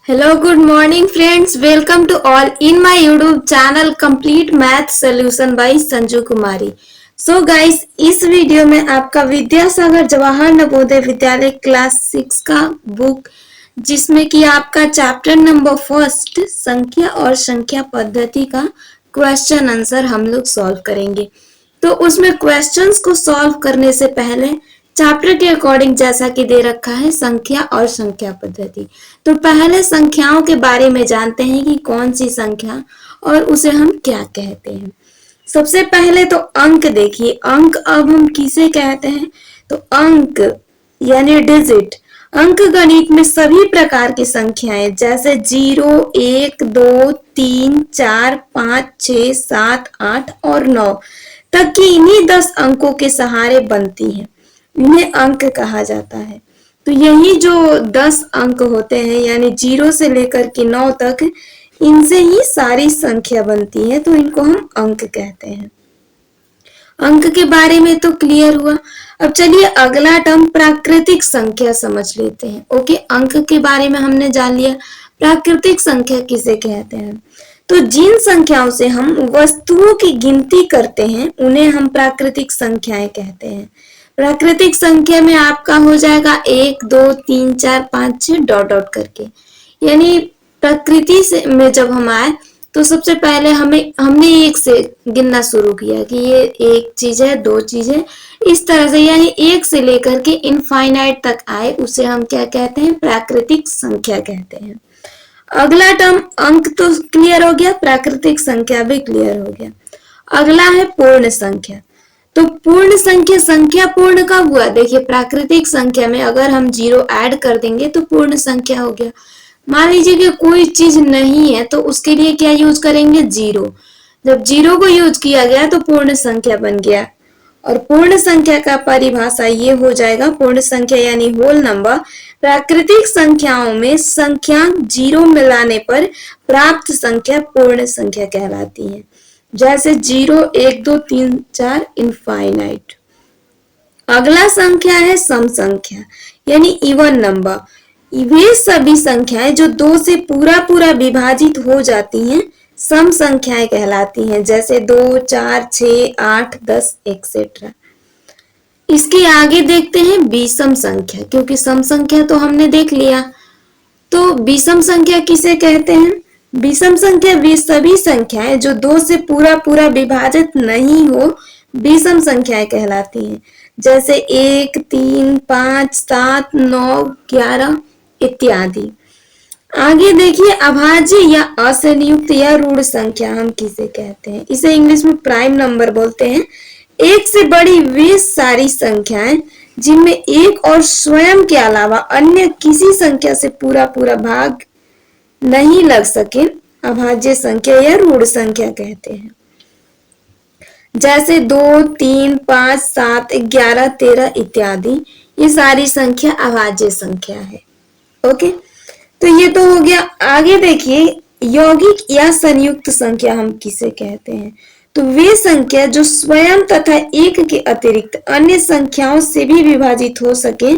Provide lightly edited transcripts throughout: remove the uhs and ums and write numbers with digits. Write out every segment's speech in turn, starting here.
Hello, good morning friends. Welcome to all in my YouTube channel Complete Math Solution by Sanju Kumari. So guys, इस video में आपका Vidyasagar Jawahar Navodaya Vidyalaya class 6 का book जिसमें कि आपका चैप्टर नंबर फर्स्ट संख्या और संख्या पद्धति का क्वेश्चन आंसर हम लोग सॉल्व करेंगे. तो उसमें क्वेश्चंस को सॉल्व करने से पहले चैप्टर के अकॉर्डिंग जैसा कि दे रखा है संख्या और संख्या पद्धति, तो पहले संख्याओं के बारे में जानते हैं कि कौन सी संख्या और उसे हम क्या कहते हैं. सबसे पहले तो अंक देखिए. अंक अब हम किसे कहते हैं? तो अंक यानी डिजिट. अंक गणित में सभी प्रकार की संख्याएं जैसे 0, 1, 2, 3, 4, 5, 6, 7, 8 और 9 तक की इन्हीं 10 अंकों के सहारे बनती हैं. इन्हें अंक कहा जाता है. तो यही जो 10 अंक होते हैं यानी 0 से लेकर के 9 तक, इनसे ही सारी संख्या बनती है, तो इनको हम अंक कहते हैं. अंक के बारे में तो क्लियर हुआ. अब चलिए अगला टर्म प्राकृतिक संख्या समझ लेते हैं. ओके, अंक के बारे में हमने जान लिया. प्राकृतिक संख्या किसे कहते हैं? तो जिन संख्याओं से हम वस्तुओं की गिनती करते हैं उन्हें हम प्राकृतिक संख्याएं कहते हैं. प्राकृतिक संख्या में आपका हो जाएगा 1, 2, 3, 4, 5, 6 डॉट डॉट करके. यानी प्रकृति से में जब हम आए तो सबसे पहले हमने एक से गिनना शुरू किया कि ये एक चीज है, दो चीज है, इस तरह से. यानी एक से लेकर के इनफाइनाइट तक आए उसे हम क्या कहते हैं? प्राकृतिक संख्या कहते हैं. अगला टर्म अंक तो क्लियर हो गया, प्राकृतिक संख्या भी क्लियर हो गया. अगला है पूर्ण संख्या. तो पूर्ण संख्या, संख्या पूर्ण कब हुआ? देखिए प्राकृतिक संख्या में अगर हम 0 ऐड कर देंगे तो पूर्ण संख्या हो गया. मान लीजिए कि कोई चीज नहीं है तो उसके लिए क्या यूज करेंगे? 0. जब 0 को यूज किया गया तो पूर्ण संख्या बन गया. और पूर्ण संख्या का परिभाषा ये हो जाएगा, पूर्ण संख्या यानी होल नंबर. प्राकृतिक संख्याओं में संख्यांक 0 मिलाने पर प्राप्त संख्या पूर्ण संख्या कहलाती है. जैसे 0, 1, 2, 3, 4 इनफाइनाइट. अगला संख्या है सम संख्या यानी इवन नंबर. वे सभी संख्याएं जो 2 से पूरा पूरा विभाजित हो जाती हैं सम संख्याएं कहलाती हैं. जैसे 2, 4, 6, 8, 10 एक्सेट्रा. इसके आगे देखते हैं विषम संख्या, क्योंकि सम संख्या तो हमने देख लिया. तो विषम संख्या किसे कहते हैं? विषम संख्या वे सभी संख्याएं जो 2 से पूरा पूरा विभाजित नहीं हो विषम संख्याएं कहलाती हैं. जैसे 1, 3, 5, 7, 9, 11 इत्यादि. आगे देखिए अभाज्य या असंयुक्त या ऋण संख्या हम किसे कहते हैं? इसे इंग्लिश में प्राइम नंबर बोलते हैं. एक से बड़ी वे सारी संख्याएं जिनमें एक और स्वयं के अलावा अन्य किसी संख्या से पूरा पूरा भाग नहीं लग सके अभाज्य संख्या या ऋण संख्या कहते हैं. जैसे 2, 3, 5, 7, 11, 13 इत्यादि. ये सारी संख्या अभाज्य संख्या है. ओके, तो ये तो हो गया. आगे देखिए यौगिक या संयुक्त संख्या हम किसे कहते हैं? तो वे संख्या जो स्वयं तथा एक के अतिरिक्त अन्य संख्याओं से भी विभाजित हो सके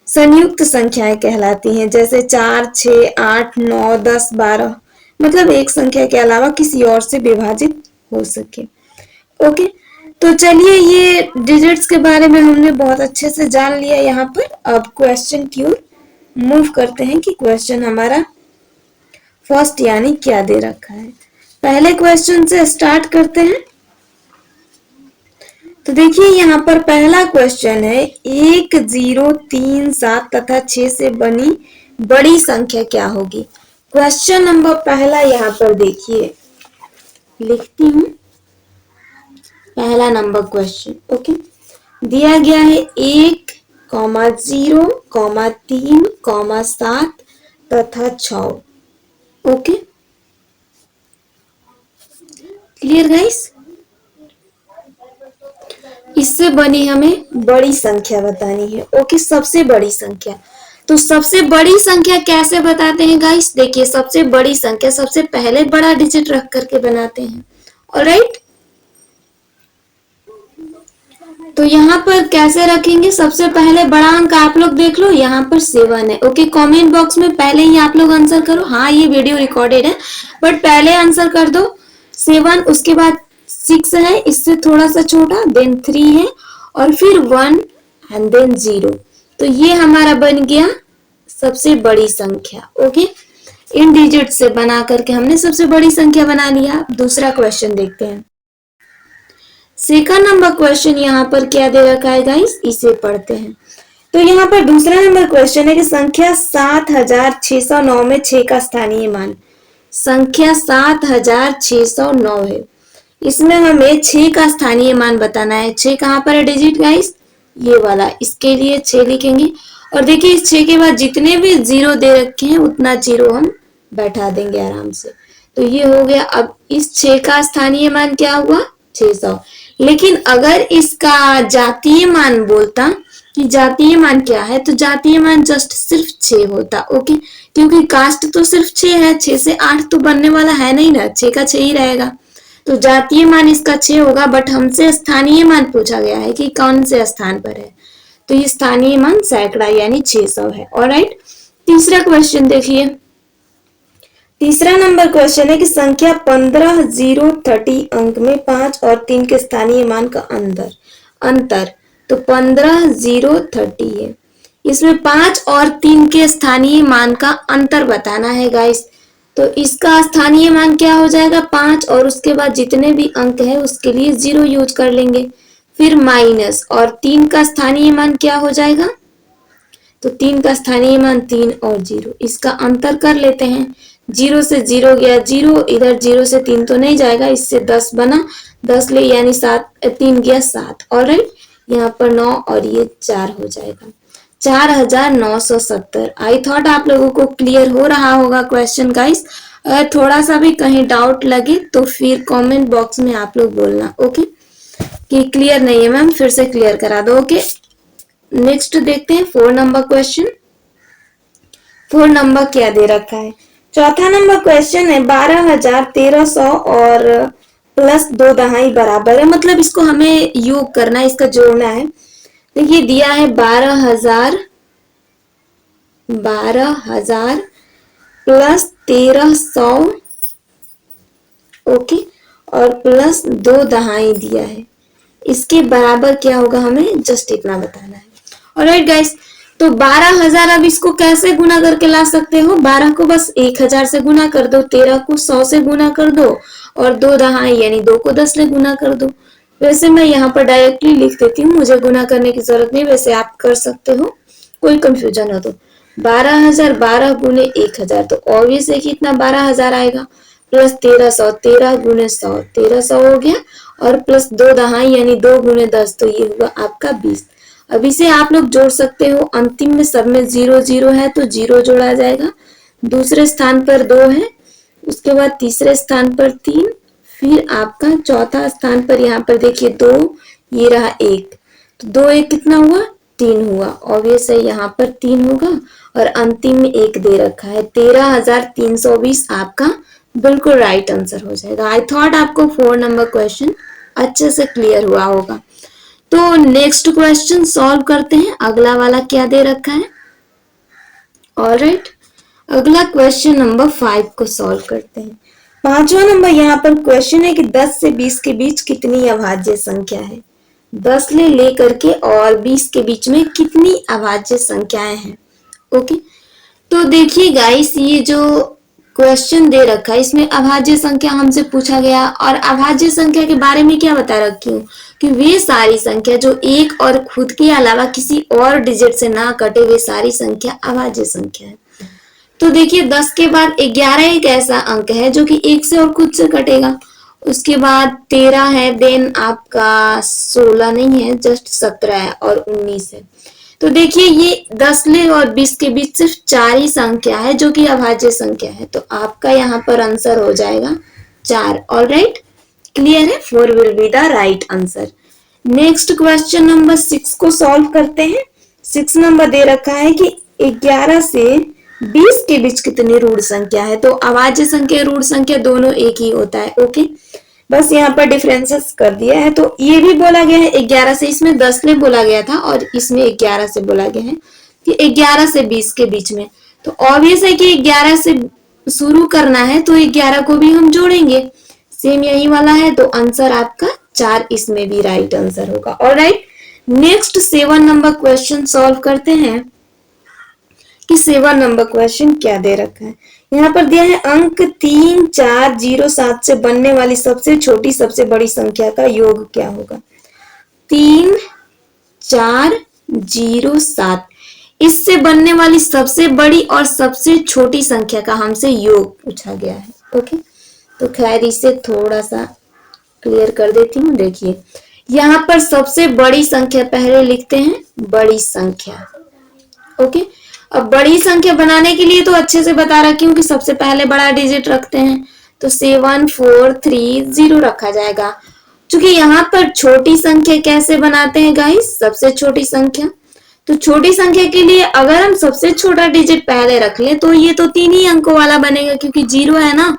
संयुक्त संख्याएं कहलाती हैं. जैसे 4, 6, 8, 9, 10, 12. मतलब एक संख्या के अलावा किसी और से विभाजित हो सके. ओके, तो चलिए ये डिजिट्स के बारे में हमने बहुत अच्छे से जान लिया यहाँ पर. अब क्वेश्चन की ओर मूव करते हैं कि क्वेश्चन हमारा फर्स्ट यानी क्या दे रखा है. पहले क्वेश्चन से स्टार्ट करते हैं. तो देखिए यहाँ पर पहला क्वेश्चन है 1, 0, 3, 7 तथा 6 से बनी बड़ी संख्या क्या होगी? क्वेश्चन नंबर पहला यहाँ पर देखिए, लिखती हूँ पहला नंबर क्वेश्चन. ओके, दिया गया है 1, 0, 3, 7 तथा 6. Okay, clear guys? इससे बनी हमें बड़ी संख्या बतानी है. ओके, सबसे बड़ी संख्या. तो सबसे बड़ी संख्या कैसे बताते हैं गाइस? देखिए सबसे बड़ी संख्या सबसे पहले बड़ा डिजिट रख करके बनाते हैं. ऑलराइट, तो यहाँ पर कैसे रखेंगे, सबसे पहले बड़ा अंक आप लोग देख लो, यहाँ पर 7 है। ओके, कमेंट बॉक्स में पहले ही आप लोग आंसर करो। हाँ, ये वीडियो रिकॉर्डेड है बट पहले आंसर कर दो 7, उसके बाद 6 है, इससे थोड़ा सा छोटा, देन 3 है और फिर 1 एंड देन 0। तो ये हमारा बन गया सबसे बड़ी संख्या। ओके, इन डिजिट से बना करके हमने सबसे बड़ी संख्या बना लिया। दूसरा क्वेश्चन देखते हैं। सेकंड नंबर क्वेश्चन यहाँ पर क्या दे रखा है गाइस, इसे पढ़ते हैं। तो यहाँ पर दूसरा नंबर क्वेश्चन है कि संख्या 7609 में 6 का स्थानीय मान। संख्या 7609 है, इसमें हमें 6 का स्थानीय मान बताना है। 6 कहाँ पर है डिजिट गाइस, ये वाला, इसके लिए 6 लिखेंगे। और देखिए इस 6 के बाद जितने भी 0 दे रखे हैं उतना 0 हम बैठा देंगे आराम से। तो ये हो गया। अब इस 6 का स्थानीय मान क्या हुआ, 600। लेकिन अगर इसका जातीय मान बोलता कि जातीय मान क्या है, तो जातीय मान जस्ट सिर्फ 6 होता। ओके, क्योंकि कास्ट तो सिर्फ 6 है, 6 से 8 तो बनने वाला है नहीं ना, 6 का 6 ही रहेगा। तो जातीय मान इसका 6 होगा, बट हमसे स्थानीय मान पूछा गया है कि कौन से स्थान पर है, तो ये स्थानीय मान सैकड़ा यानी 600 है। ऑलराइट, तीसरा क्वेश्चन देखिए। तीसरा नंबर क्वेश्चन है कि संख्या 15030 अंक में 5 और 3 के स्थानीय मान का अंतर। तो 15030 है, इसमें 5 और 3 के स्थानीय मान का अंतर बताना है गाइस। तो इसका स्थानीय मान क्या हो जाएगा, 5 और उसके बाद जितने भी अंक है उसके लिए 0 यूज कर लेंगे, फिर माइनस, और 3 का स्थानीय मान क्या हो जाएगा, तो 3 का स्थानीय मान 3 और 0, इसका अंतर कर लेते हैं। 0 से 0 गया 0, इधर 0 से 3 तो नहीं जाएगा, इससे 10 बना, 10 ले यानी 7, 3 गया 7। ऑलराइट, यहाँ पर 9 और ये 4 हो जाएगा, 4970। आई थॉट आप लोगों को क्लियर हो रहा होगा क्वेश्चन गाइस। अगर थोड़ा सा भी कहीं डाउट लगे तो फिर कमेंट बॉक्स में आप लोग बोलना। ओके, कि क्लियर नहीं है मैम, फिर से क्लियर करा दो। ओके, नेक्स्ट देखते हैं 4 नंबर क्वेश्चन। 4 नंबर क्या दे रखा है, चौथा नंबर क्वेश्चन है 12100 और प्लस 2 दहाई बराबर है, मतलब इसको हमें योग करना है, इसका जोड़ना है। देखिए दिया है 12000 प्लस 1300, ओके, और प्लस 2 दहाई दिया है, इसके बराबर क्या होगा हमें जस्ट इतना बताना है। ऑलराइट गाइस, तो 12000, अब इसको कैसे गुना करके ला सकते हो, 12 को बस 1000 से गुना कर दो, 13 को 100 से गुना कर दो, और 2 दहाई यानी 2 को 10 से गुना कर दो। वैसे मैं यहाँ पर डायरेक्टली लिख देती हूँ, मुझे गुना करने की जरूरत नहीं, वैसे आप कर सकते हो, कोई कंफ्यूजन हो तो। 12000 12 गुने 1000, तो ऑब्वियस है कि इतना 12000 आएगा, प्लस 1300, 13 गुने 100, 1300 हो गया, और प्लस 2 दहाई यानी 2 गुने 10, तो ये हुआ आपका 20। अब इसे आप लोग जोड़ सकते हो, अंतिम में सब में 0 0 है तो 0 जोड़ा जाएगा, दूसरे स्थान पर 2 है, उसके बाद तीसरे स्थान पर 3, फिर आपका चौथा स्थान पर यहाँ पर देखिए 2, ये रहा 1, तो 2 1 कितना हुआ, 3 हुआ। ऑब्वियस है यहाँ पर 3 होगा, और अंतिम में 1 दे रखा है, 13320 आपका बिल्कुल राइट आंसर हो जाएगा। आई थॉट आपको 4 नंबर क्वेश्चन अच्छे से क्लियर हुआ होगा। तो नेक्स्ट क्वेश्चन सॉल्व करते हैं, अगला वाला क्या दे रखा है। ऑलराइट, अगला क्वेश्चन नंबर 5 को सॉल्व करते हैं। 5वां नंबर यहाँ पर क्वेश्चन है कि 10 से 20 के बीच कितनी अभाज्य संख्या है। 10 लेकर के और 20 के बीच में कितनी अभाज्य संख्याएं हैं। ओके, तो देखिए गाइस, ये जो क्वेश्चन दे रखा है इसमें अभाज्य संख्या हमसे पूछा गया, और अभाज्य संख्या के बारे में क्या बता रखी हूँ कि वे सारी संख्या जो एक और खुद के अलावा किसी और डिजिट से ना कटे, वे सारी संख्या अभाज्य संख्या है। तो देखिए 10 के बाद 11 एक ऐसा अंक है जो कि 1 से और खुद से कटेगा, उसके बाद 13 है, देन आपका 16 नहीं है, जस्ट 17 है, और 19 है। तो देखिए ये 10 और 20 के बीच सिर्फ 4 ही संख्या है जो कि अभाज्य संख्या है, तो आपका यहाँ पर आंसर हो जाएगा 4। ऑलराइट, क्लियर है, 4 will be the right answer. Next question number 6 को सॉल्व करते हैं। 6 नंबर दे रखा है कि 11 से 20 के बीच कितनी ऋण संख्या है। तो अभाज्य संख्या ऋण संख्या दोनों एक ही होता है। ओके, बस यहाँ पर डिफरेंसेस कर दिया है। तो ये भी बोला गया है 11 से, इसमें 10 ले बोला गया था और इसमें 11 से बोला गया है कि 11 से 20 के बीच में। तो ऑब्वियस है कि 11 से शुरू करना है तो 11 को भी हम जोड़ेंगे, सेम यही वाला है। तो आंसर आपका 4 इसमें भी राइट आंसर होगा। Alright, next 7 number question solve करते हैं कि 7 नंबर क्वेश्चन क्या दे रखा है। यहाँ पर दिया है अंक 3, 4, 0, 7 से बनने वाली सबसे छोटी सबसे बड़ी संख्या का योग क्या होगा। 3, 4, 0, 7 इससे बनने वाली सबसे बड़ी और सबसे छोटी संख्या का हमसे योग पूछा गया है। ओके, तो खैर इसे थोड़ा सा क्लियर कर देती हूँ। देखिए यहाँ पर सबसे बड़ी संख्या पहले लिखते हैं, बड़ी संख्या। ओके, अब बड़ी संख्या बनाने के लिए तो अच्छे से बता रखी हूँ कि सबसे पहले बड़ा डिजिट रखते हैं, तो 7, 4, 3, 0 रखा जाएगा। क्योंकि यहाँ पर छोटी संख्या कैसे बनाते हैं गाइस, सबसे छोटी संख्या। तो छोटी संख्या के लिए अगर हम सबसे छोटा डिजिट पहले रख लें तो ये तो 3 ही अंकों वाला बनेगा, क्योंकि 0 है ना,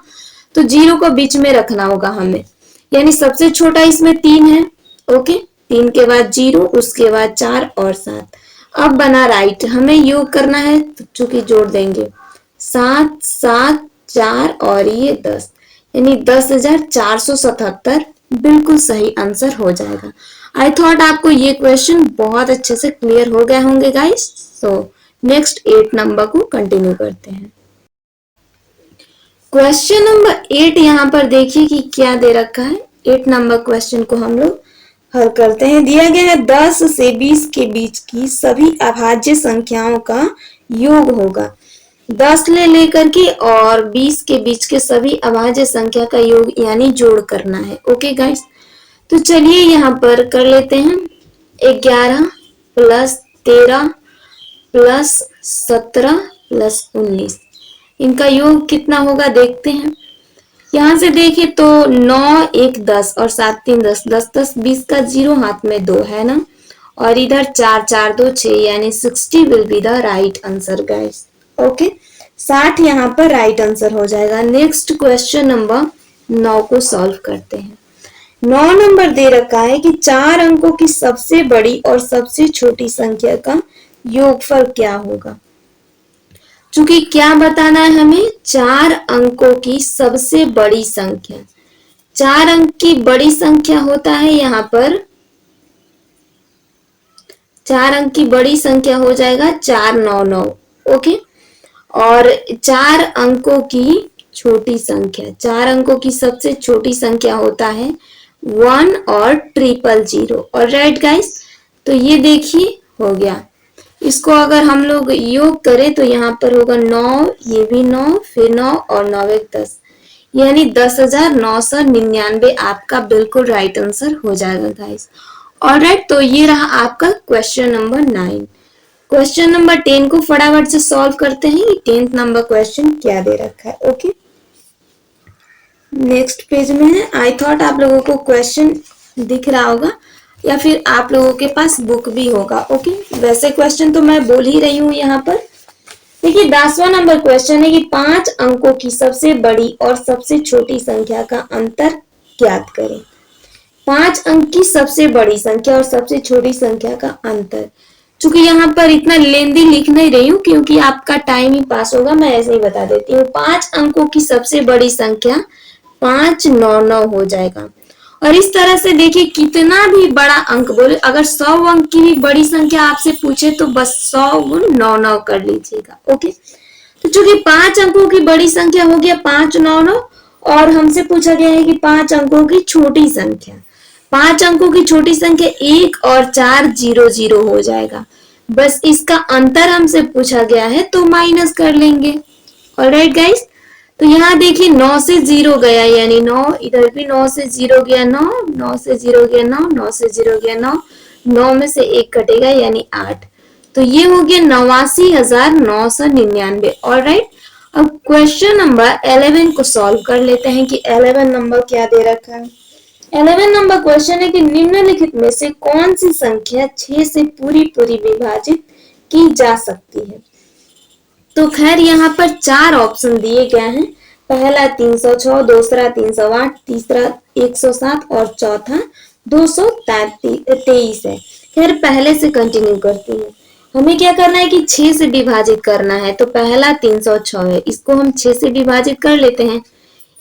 तो 0 को बीच में रखना होगा हमें, यानी सबसे छोटा इसमें 3 है। ओके, 3 के बाद 0, उसके बाद 4 और 7। अब बना राइट, हमें योग करना है तो चूंकि जोड़ देंगे 7, 7, 4 और ये 10, यानी 10,477 बिल्कुल सही आंसर हो जाएगा। आई थॉट आपको ये क्वेश्चन बहुत अच्छे से क्लियर हो गए होंगे गाइस। सो नेक्स्ट 8 नंबर को कंटिन्यू करते हैं। क्वेश्चन नंबर 8 यहाँ पर देखिए कि क्या दे रखा है। 8 नंबर क्वेश्चन को हम लोग हल करते हैं। दिया गया है 10 से 20 के बीच की सभी अभाज्य संख्याओं का योग होगा। 10 लेकर के और 20 के बीच के सभी अभाज्य संख्या का योग यानी जोड़ करना है। ओके गाइस, तो चलिए यहाँ पर कर लेते हैं। 11 प्लस 13 प्लस 17 प्लस 19, इनका योग कितना होगा देखते हैं। यहाँ से देखें तो 9, 1, 10 और 7, 3, 10, 10, 10, 20 का 0 हाथ में 2 है ना, और इधर 4, 4, 2, 6 यानी 60 will be the right answer guys. Okay, 60 यहाँ पर राइट आंसर हो जाएगा। नेक्स्ट क्वेश्चन नंबर 9 को सॉल्व करते हैं। 9 नंबर दे रखा है कि 4 अंकों की सबसे बड़ी और सबसे छोटी संख्या का योगफल क्या होगा। चूंकि क्या बताना है हमें, 4 अंकों की सबसे बड़ी संख्या। 4 अंक की बड़ी संख्या होता है यहाँ पर, 4 अंक की बड़ी संख्या हो जाएगा 499। ओके, और 4 अंकों की छोटी संख्या, 4 अंकों की सबसे छोटी संख्या होता है 1 और 000। और राइट गाइस, तो ये देखिए हो गया। इसको अगर हम लोग योग करें तो यहाँ पर होगा 9, ये भी 9, फिर 9 और 9, 1, 10, यानी 10,999 आपका बिल्कुल राइट आंसर हो जाएगा गाइस। ऑलराइट, तो ये रहा आपका क्वेश्चन नंबर 9। क्वेश्चन नंबर 10 को फटाफट से सॉल्व करते हैं। 10th नंबर क्वेश्चन क्या दे रखा है। ओके, नेक्स्ट पेज में है। आई थॉट आप लोगों को क्वेश्चन दिख रहा होगा या फिर आप लोगों के पास बुक भी होगा। ओके, वैसे क्वेश्चन तो मैं बोल ही रही हूँ यहाँ पर। देखिए 10वां नंबर क्वेश्चन है कि 5 अंकों की सबसे बड़ी और सबसे छोटी संख्या का अंतर ज्ञात करें। 5 अंक की सबसे बड़ी संख्या और सबसे छोटी संख्या का अंतर। चूंकि यहाँ पर इतना लेंदी लिख नहीं रही हूँ क्योंकि आपका टाइम ही पास होगा, मैं ऐसे ही बता देती हूँ। 5 अंकों की सबसे बड़ी संख्या 599 हो जाएगा। और इस तरह से देखिए कितना भी बड़ा अंक बोले, अगर 100 अंक की भी बड़ी संख्या आपसे पूछे तो बस 100 गुण 99 कर लीजिएगा। ओके, तो चूंकि 5 अंकों की बड़ी संख्या हो गया 599 और हमसे पूछा गया है कि 5 अंकों की छोटी संख्या। 5 अंकों की छोटी संख्या 1 और 4 0 हो जाएगा। बस इसका अंतर हमसे पूछा गया है तो माइनस कर लेंगे। ऑलराइट गाइस, तो यहाँ देखिए 9 से 0 गया यानी 9, इधर भी 9 से 0 गया 9, 9 से 0 गया 9, 9 से 0 गया 9, 9 में से 1 कटेगा यानी 8। तो ये हो गया 89,999। ऑलराइट, अब क्वेश्चन नंबर 11 को सॉल्व कर लेते हैं कि 11 नंबर क्या दे रखा है। 11 नंबर क्वेश्चन है कि निम्नलिखित में से कौन सी संख्या 6 से पूरी विभाजित की जा सकती है। तो खैर यहाँ पर 4 ऑप्शन दिए गए हैं, पहला 306, दूसरा 308, तीसरा 107 और चौथा 223 है। खैर पहले से कंटिन्यू करती हूँ। हमें क्या करना है कि 6 से विभाजित करना है। तो पहला 306 है, इसको हम 6 से विभाजित कर लेते हैं।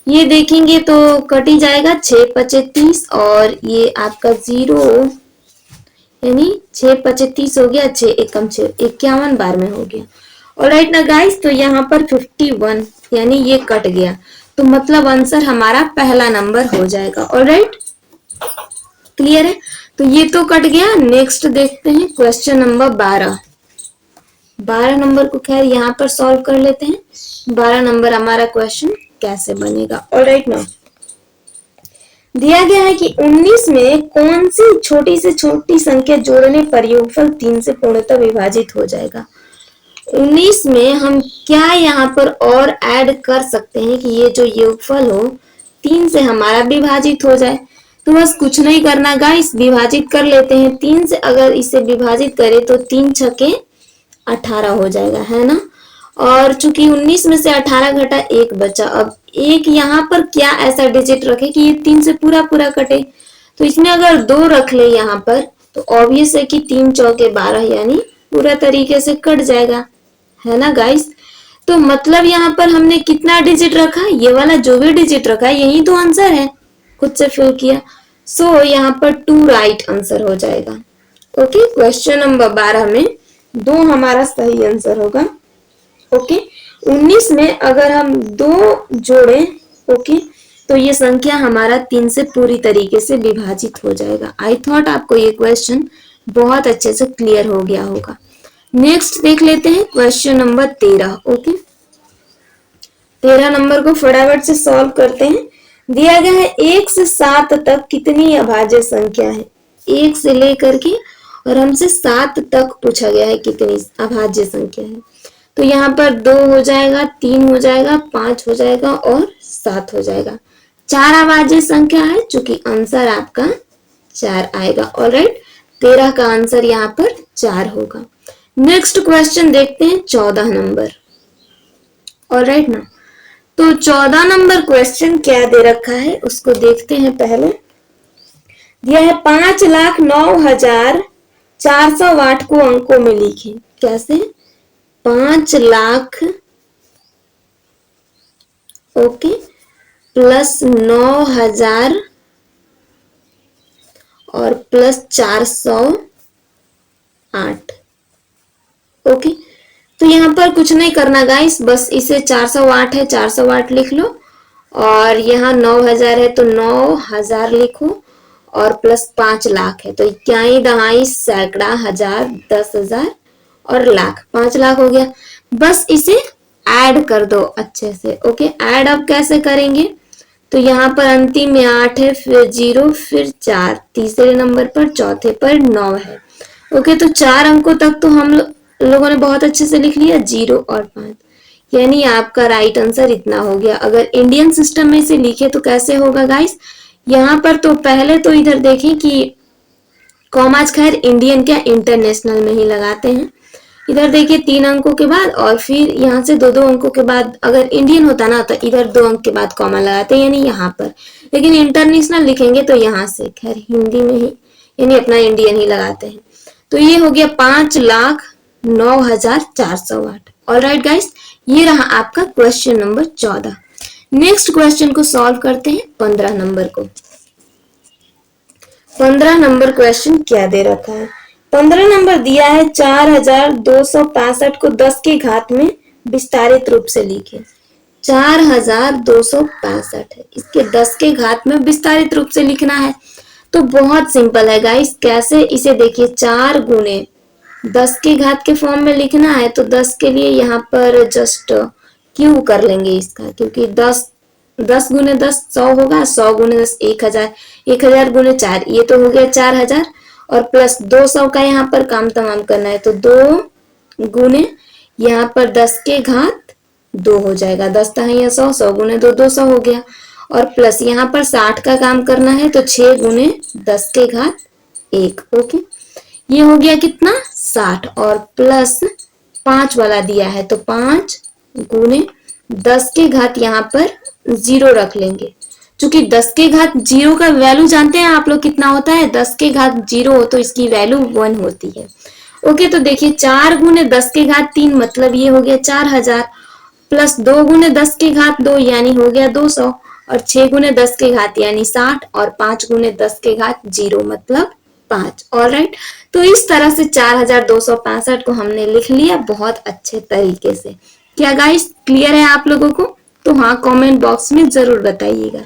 ये देखेंगे तो कट ही जाएगा, 6 पचे 30 और ये आपका 0 यानी 6 पचे 30 हो गया, 6 एकम 6 51 बार में हो गया। ऑलराइट ना गाइस, तो यहाँ पर 51 यानी ये कट गया, तो मतलब आंसर हमारा पहला नंबर हो जाएगा। ऑलराइट, क्लियर है? तो ये तो कट गया। नेक्स्ट देखते हैं क्वेश्चन नंबर 12। 12 नंबर को खैर यहाँ पर सॉल्व कर लेते हैं। 12 नंबर हमारा क्वेश्चन कैसे बनेगा। ऑलराइट ना, दिया गया है कि 19 में कौन सी छोटी से छोटी संख्या जोड़ने पर योगफल 3 से पूर्णतः विभाजित हो जाएगा। 19 में हम क्या यहाँ पर और ऐड कर सकते हैं कि ये जो योगफल हो 3 से हमारा विभाजित हो जाए। तो बस कुछ नहीं करना गाइस, विभाजित कर लेते हैं 3 से। अगर इसे विभाजित करें तो 3 छके 18 हो जाएगा, है ना। और चूंकि 19 में से 18 घटा 1 बचा, अब एक यहाँ पर क्या ऐसा डिजिट रखे कि ये 3 से पूरा पूरा कटे। तो इसमें अगर 2 रख ले यहाँ पर तो ऑब्वियस है कि 3 चौके 12 यानी पूरा तरीके से कट जाएगा, है ना गाइस। तो मतलब यहाँ पर हमने कितना डिजिट रखा, ये वाला जो भी डिजिट रखा है यही तो आंसर है, खुद से फिल किया। सो यहाँ पर 2 राइट आंसर हो जाएगा। ओके, क्वेश्चन नंबर 12 में 2 हमारा सही आंसर होगा। ओके, 19 में अगर हम 2 जोड़े, ओके, तो ये संख्या हमारा 3 से पूरी तरीके से विभाजित हो जाएगा। आई थॉट आपको ये क्वेश्चन बहुत अच्छे से क्लियर हो गया होगा। नेक्स्ट देख लेते हैं क्वेश्चन नंबर 13। ओके, 13 नंबर को फटाफट से सॉल्व करते हैं। दिया गया है 1 से 7 तक कितनी अभाज्य संख्या है। 1 से लेकर के और हमसे 7 तक पूछा गया है कितनी अभाज्य संख्या है। तो यहाँ पर 2 हो जाएगा, 3 हो जाएगा, 5 हो जाएगा और 7 हो जाएगा। 4 अभाज्य संख्या है, चूंकि आंसर आपका 4 आएगा। ऑलराइट, 13 का आंसर यहाँ पर 4 होगा। नेक्स्ट क्वेश्चन देखते हैं 14 नंबर। ऑलराइट ना, तो 14 नंबर क्वेश्चन क्या दे रखा है उसको देखते हैं। पहले दिया है 5,09,408 को अंकों में लिखें। कैसे? 5 लाख, ओके, प्लस 9,000 और प्लस 408। ओके, तो यहाँ पर कुछ नहीं करना गाइस, बस इसे 408 है 408 लिख लो, और यहाँ 9,000 है तो 9,000 लिखो, और प्लस 5 लाख है तो इक्याई दहाई सैकड़ा हजार 10,000 और लाख, 5 लाख हो गया। बस इसे ऐड कर दो अच्छे से। ओके, ऐड अब कैसे करेंगे, तो यहाँ पर अंतिम में 8 है, फिर 0, फिर 4, तीसरे नंबर पर, चौथे पर 9 है। ओके, तो 4 अंकों तक तो हम लोगों ने बहुत अच्छे से लिख लिया, 0 और 5, यानी आपका राइट आंसर इतना हो गया। अगर इंडियन सिस्टम में से लिखे तो कैसे होगा गाइस, यहाँ पर तो पहले तो इधर देखें कि कॉमाज खैर इंडियन क्या इंटरनेशनल में ही लगाते हैं। इधर देखिए 3 अंकों के बाद और फिर यहाँ से 2-2 अंकों के बाद, अगर इंडियन होता ना तो इधर 2 अंक के बाद कॉमा लगाते हैं, यानी यहाँ पर। लेकिन इंटरनेशनल लिखेंगे तो यहाँ से खैर हिंदी में ही यानी अपना इंडियन ही लगाते हैं। तो ये हो गया 5,09,408। ऑलराइट गाइस, ये रहा आपका क्वेश्चन नंबर 14। नेक्स्ट क्वेश्चन को सॉल्व करते हैं 15 नंबर को। 15 नंबर क्वेश्चन क्या दे रखा है। 15 नंबर दिया है 4,265 को 10 की घात में विस्तारित रूप से लिखे। 4,265 है, इसके 10 के घात में विस्तारित रूप से लिखना है। तो बहुत सिंपल है गाइस, कैसे, इसे देखिए 4 गुने 10 की घात के फॉर्म में लिखना है। तो 10 के लिए यहाँ पर जस्ट क्यू कर लेंगे इसका, क्योंकि 10 गुने 10 100 होगा, 100 गुने 10 1000, 1000 गुने 4 ये तो हो गया 4000, और प्लस 200 का यहाँ पर काम तमाम करना है। तो 2 गुने यहाँ पर 10 के घात 2 हो जाएगा, 10 तहाइया 100, 100 गुने 2 200 हो गया, और प्लस यहाँ पर 60 का काम करना है तो 6 गुने 10 के घात 1। ओके, ये हो गया कितना 60, और प्लस 5 वाला दिया है तो 5 गुने 10 के घात यहाँ पर 0 रख लेंगे। क्योंकि 10 के घात 0 का वैल्यू जानते हैं आप लोग कितना होता है? 10 के घात 0 हो तो इसकी वैल्यू 1 होती है। ओके, तो देखिए 4 गुने 10 के घात 3 मतलब ये हो गया 4000, प्लस 2 गुने 10 के घात 2 यानी हो गया 200, और 6 गुने 10 के घात यानी 60, और 5 गुने 10 के घात 0 मतलब 5। ऑलराइट, तो इस तरह से 4265 को हमने लिख लिया बहुत अच्छे तरीके से। क्या गाइस क्लियर है आप लोगों को? तो हाँ, कमेंट बॉक्स में जरूर बताइएगा।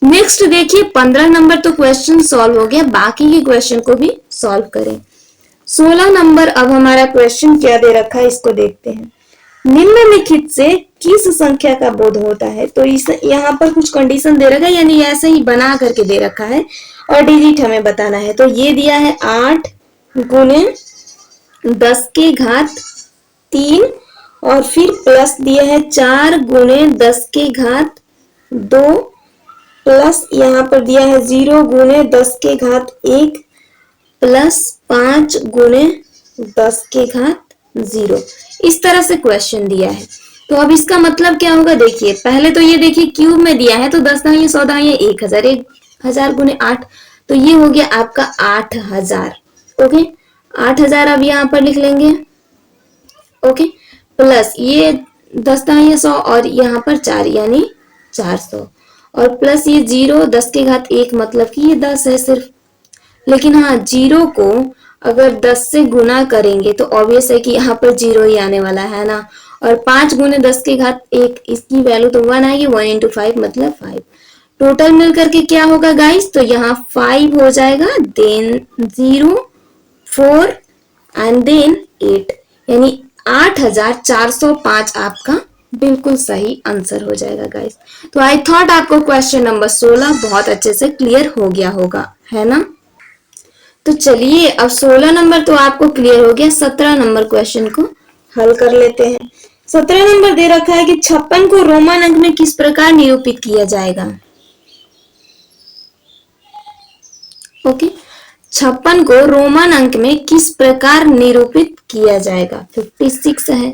नेक्स्ट देखिए 15 नंबर तो क्वेश्चन सॉल्व हो गया, बाकी के क्वेश्चन को भी सॉल्व करें। 16 नंबर अब हमारा क्वेश्चन क्या दे रखा है इसको देखते हैं। निम्नलिखित से किस संख्या का बोध होता है? तो इस यहाँ पर कुछ कंडीशन दे रखा है, यानी ऐसे ही बना करके दे रखा है और डिजिट हमें बताना है। तो ये दिया है 8 गुने 10 के घात 3, और फिर प्लस दिया है 4 गुने 10 के घात 2, प्लस यहाँ पर दिया है 0 गुने 10 के घात 1, प्लस 5 गुने 10 के घात 0। इस तरह से क्वेश्चन दिया है। तो अब इसका मतलब क्या होगा? देखिए पहले तो ये देखिए क्यूब में दिया है, तो 10 दाएं 100 दाएं 1000, 1000 गुने 8, तो ये हो गया आपका 8000। ओके, 8000 अब यहाँ पर लिख लेंगे। ओके, प्लस ये 10 दाएं 100 और यहाँ पर 4 यानी 400, और प्लस ये 0 10 के घात 1 मतलब कि ये 10 है सिर्फ। लेकिन हाँ, 0 को अगर 10 से गुना करेंगे तो ऑब्वियस है कि यहाँ पर 0 ही आने वाला है ना। और 5 गुने 10 के घात 1, इसकी वैल्यू तो 1 आएगी, 1 इंटू 5 मतलब 5। टोटल मिल करके क्या होगा गाइस? तो यहाँ 5 हो जाएगा, देन 0 4 एंड देन 8, यानी 8405 आपका बिल्कुल सही आंसर हो जाएगा गाइस। तो आई थॉट आपको क्वेश्चन नंबर 16 बहुत अच्छे से क्लियर हो गया होगा, है ना? तो चलिए अब 16 नंबर तो आपको क्लियर हो गया, 17 नंबर क्वेश्चन को हल कर लेते हैं। 17 नंबर दे रखा है कि 56 को रोमन अंक में किस प्रकार निरूपित किया जाएगा? ओके, 56 को रोमन अंक में किस प्रकार निरूपित किया जाएगा? 56 है,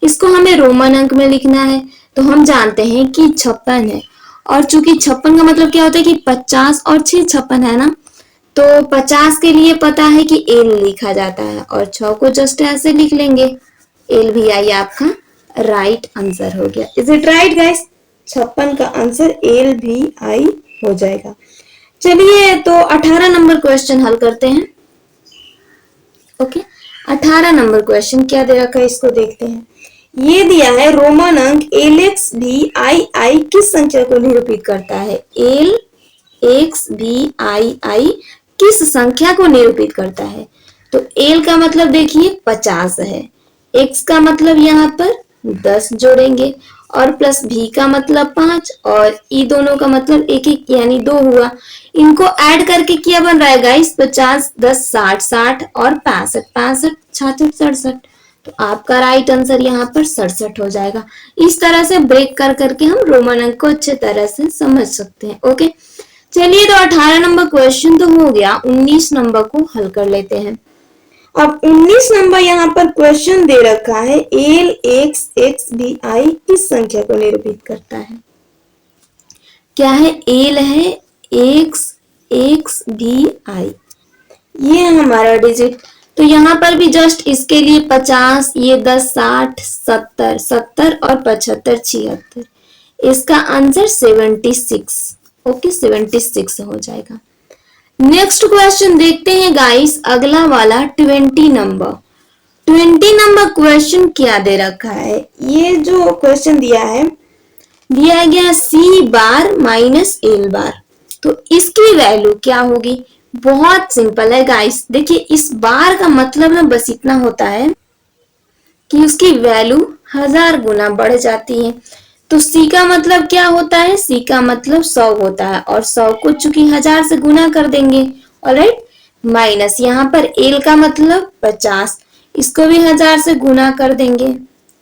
इसको हमें रोमन अंक में लिखना है। तो हम जानते हैं कि 56 है, और चूंकि 56 का मतलब क्या होता है कि 50 और 6 56 है ना। तो 50 के लिए पता है कि एल लिखा जाता है, और 6 को जस्ट ऐसे लिख लेंगे, एल भी आई आपका राइट आंसर हो गया। Is it right guys? 56 का आंसर एल भी आई हो जाएगा। चलिए तो 18 नंबर क्वेश्चन हल करते हैं। ओके, 18 नंबर क्वेश्चन क्या दे रखा है इसको देखते हैं। ये दिया है रोमन अंक एल एक्स भी आई आई किस संख्या को निरूपित करता है? एल एक्स भी आई किस संख्या को निरूपित करता है? तो एल का मतलब देखिए 50 है, एक्स का मतलब यहाँ पर 10 जोड़ेंगे, और प्लस भी का मतलब 5, और ई दोनों का मतलब 1 यानी 2 हुआ। इनको ऐड करके क्या बन रहा है गाइस? 50 10 60 60 और 65 65 66 67। तो आपका राइट आंसर यहाँ पर 67 हो जाएगा। इस तरह से ब्रेक कर करके हम रोमन अंक को अच्छे तरह से समझ सकते हैं। ओके, चलिए तो 18 नंबर क्वेश्चन तो हो गया, 19 नंबर को हल कर लेते हैं। अब 19 नंबर यहाँ पर क्वेश्चन दे रखा है, एल एक्स एक्स भी आई किस संख्या को निरूपित करता है? क्या है? एल है एक्स एक्स भी आई, ये है हमारा डिजिट। तो यहाँ पर भी जस्ट इसके लिए 50, ये 10 60 70 70 और 75 76, इसका आंसर 76। ओके, 76 हो जाएगा। नेक्स्ट क्वेश्चन देखते हैं गाइस, अगला वाला 20 नंबर। 20 नंबर क्वेश्चन क्या दे रखा है? ये जो क्वेश्चन दिया गया सी बार माइनस एल बार। तो इसकी वैल्यू क्या होगी? बहुत सिंपल है गाइस, देखिए इस बार का मतलब ना बस इतना होता है कि उसकी वैल्यू 1000 गुना बढ़ जाती है। तो सी का मतलब क्या होता है? सी का मतलब 100 होता है, और 100 को चूंकि 1000 से गुना कर देंगे। ऑलराइट, माइनस यहाँ पर एल का मतलब 50, इसको भी 1000 से गुना कर देंगे,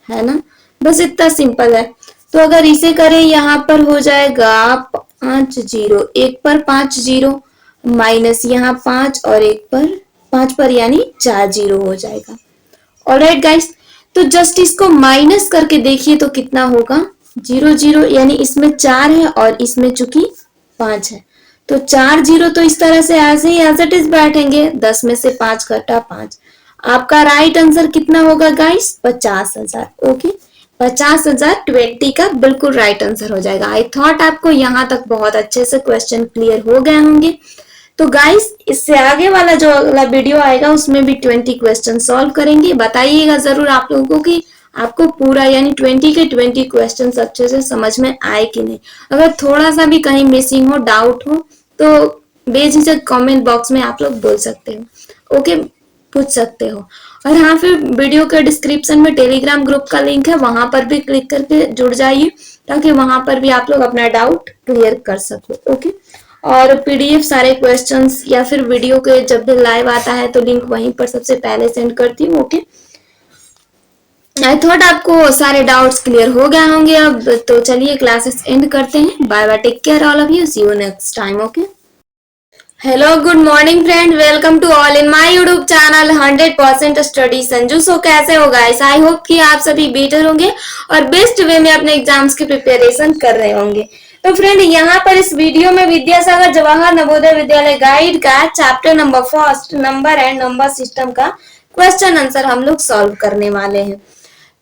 है ना। बस इतना सिंपल है। तो अगर इसे करें यहाँ पर हो जाएगा 5 0, एक पर 5 0, माइनस यहाँ 5 और एक पर 5 पर यानी 4 0 हो जाएगा। ऑलराइट गाइस, तो जस्ट इसको माइनस करके देखिए तो कितना होगा? जीरो जीरो यानी इसमें 4 है और इसमें चूंकि 5 है, तो 4 जीरो तो इस तरह से ऐसे ही एज इट इज बैठेंगे। 10 में से 5 घटा 5। आपका राइट आंसर कितना होगा गाइस? 50,000। ओके, 50,000 20 का बिल्कुल राइट आंसर हो जाएगा। आई थॉट आपको यहाँ तक बहुत अच्छे से क्वेश्चन क्लियर हो गए होंगे। तो गाइस इससे आगे वाला जो अगला वीडियो आएगा उसमें भी 20 क्वेश्चन सॉल्व करेंगे। बताइएगा जरूर आप लोगों को कि आपको पूरा यानी 20 के 20 क्वेश्चन अच्छे से समझ में आए कि नहीं। अगर थोड़ा सा भी कहीं मिसिंग हो, डाउट हो, तो बेझिझक कमेंट बॉक्स में आप लोग बोल सकते हो। ओके, पूछ सकते हो। और हाँ, फिर वीडियो के डिस्क्रिप्शन में टेलीग्राम ग्रुप का लिंक है, वहां पर भी क्लिक करके जुड़ जाइए ताकि वहां पर भी आप लोग अपना डाउट क्लियर कर सको। ओके, और पीडीएफ सारे क्वेश्चंस या फिर वीडियो के जब भी लाइव आता है तो लिंक वहीं पर सबसे पहले सेंड करती हूँ। ओके, आई थॉट आपको सारे डाउट्स क्लियर हो गए होंगे अब। तो चलिए क्लासेस एंड करते हैं। Bye bye, take care all of you, see you next time. Okay, hello, good morning friend, welcome to all in my YouTube channel 100% study Sanju. So कैसे हो गाइस? आई होप कि आप सभी बेटर होंगे और best way में अपने exams की प्रिपरेशन कर रहे होंगे। तो फ्रेंड, यहाँ पर इस वीडियो में विद्यासागर जवाहर नवोदय विद्यालय गाइड का chapter number first number and number system का क्वेश्चन आंसर हम लोग सॉल्व करने वाले हैं।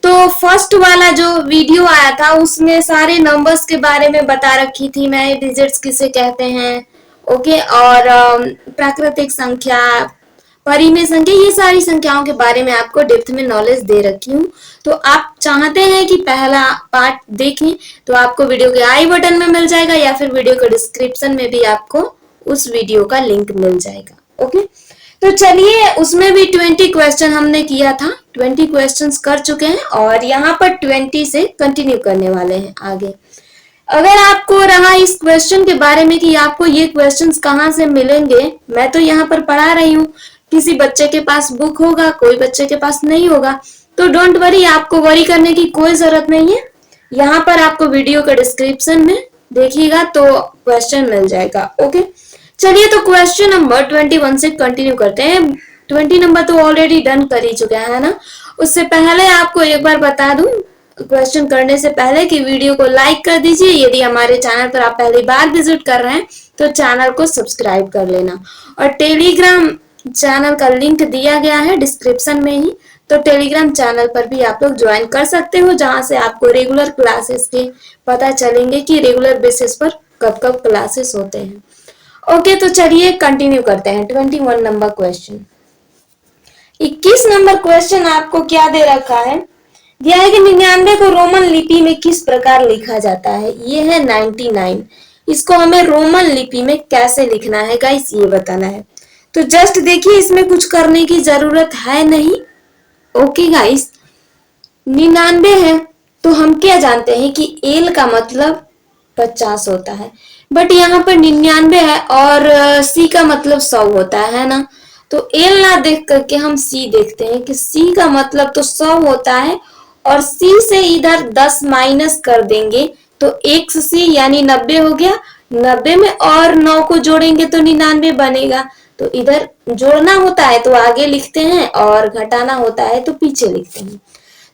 तो फर्स्ट वाला जो वीडियो आया था उसमें सारे नंबर्स के बारे में बता रखी थी मैं, डिजिट्स किसे कहते हैं, ओके, और प्राकृतिक संख्या, परिमेय संख्या, ये सारी संख्याओं के बारे में आपको डेप्थ में नॉलेज दे रखी हूँ। तो आप चाहते हैं कि पहला पार्ट देखें तो आपको वीडियो के आई बटन में मिल जाएगा या फिर वीडियो के डिस्क्रिप्शन में भी आपको उस वीडियो का लिंक मिल जाएगा। ओके, तो चलिए, उसमें भी 20 क्वेश्चन हमने किया था, 20 क्वेश्चंस कर चुके हैं और यहाँ पर 20 से कंटिन्यू करने वाले हैं आगे। अगर आपको रहा इस क्वेश्चन के बारे में कि आपको ये क्वेश्चंस कहाँ से मिलेंगे, मैं तो यहाँ पर पढ़ा रही हूँ। किसी बच्चे के पास बुक होगा, कोई बच्चे के पास नहीं होगा, तो डोंट वरी, आपको वरी करने की कोई जरूरत नहीं है। यहाँ पर आपको वीडियो के डिस्क्रिप्शन में देखिएगा तो क्वेश्चन मिल जाएगा। ओके, चलिए, तो क्वेश्चन नंबर 21 से कंटिन्यू करते हैं। 20 नंबर तो ऑलरेडी डन कर ही चुके हैं ना। उससे पहले आपको एक बार बता दूं क्वेश्चन करने से पहले कि वीडियो को लाइक कर दीजिए। यदि हमारे चैनल पर आप पहली बार विजिट कर रहे हैं तो चैनल को सब्सक्राइब कर लेना। और टेलीग्राम चैनल का लिंक दिया गया है डिस्क्रिप्शन में ही, तो टेलीग्राम चैनल पर भी आप लोग ज्वाइन कर सकते हो, जहां से आपको रेगुलर क्लासेस के पता चलेंगे कि रेगुलर बेसिस पर कब कब क्लासेस होते हैं। ओके, तो चलिए कंटिन्यू करते हैं। 21 नंबर क्वेश्चन। 21 नंबर क्वेश्चन आपको क्या दे रखा है? दिया है कि 99 को रोमन लिपि में किस प्रकार लिखा जाता है। ये है 99, इसको हमें रोमन लिपि में कैसे लिखना है गाइस, ये बताना है। तो जस्ट देखिए, इसमें कुछ करने की जरूरत है नहीं। ओके गाइस, 99 है तो हम क्या जानते हैं कि एल का मतलब 50 होता है, बट यहाँ पर 99 है और सी का मतलब 100 होता है ना। तो एल ना देख करके हम सी देखते हैं कि सी का मतलब तो 100 होता है और सी से इधर 10 माइनस कर देंगे तो 1 यानी 90 हो गया। 90 में और 9 को जोड़ेंगे तो 99 बनेगा। तो इधर जोड़ना होता है तो आगे लिखते हैं और घटाना होता है तो पीछे लिखते हैं।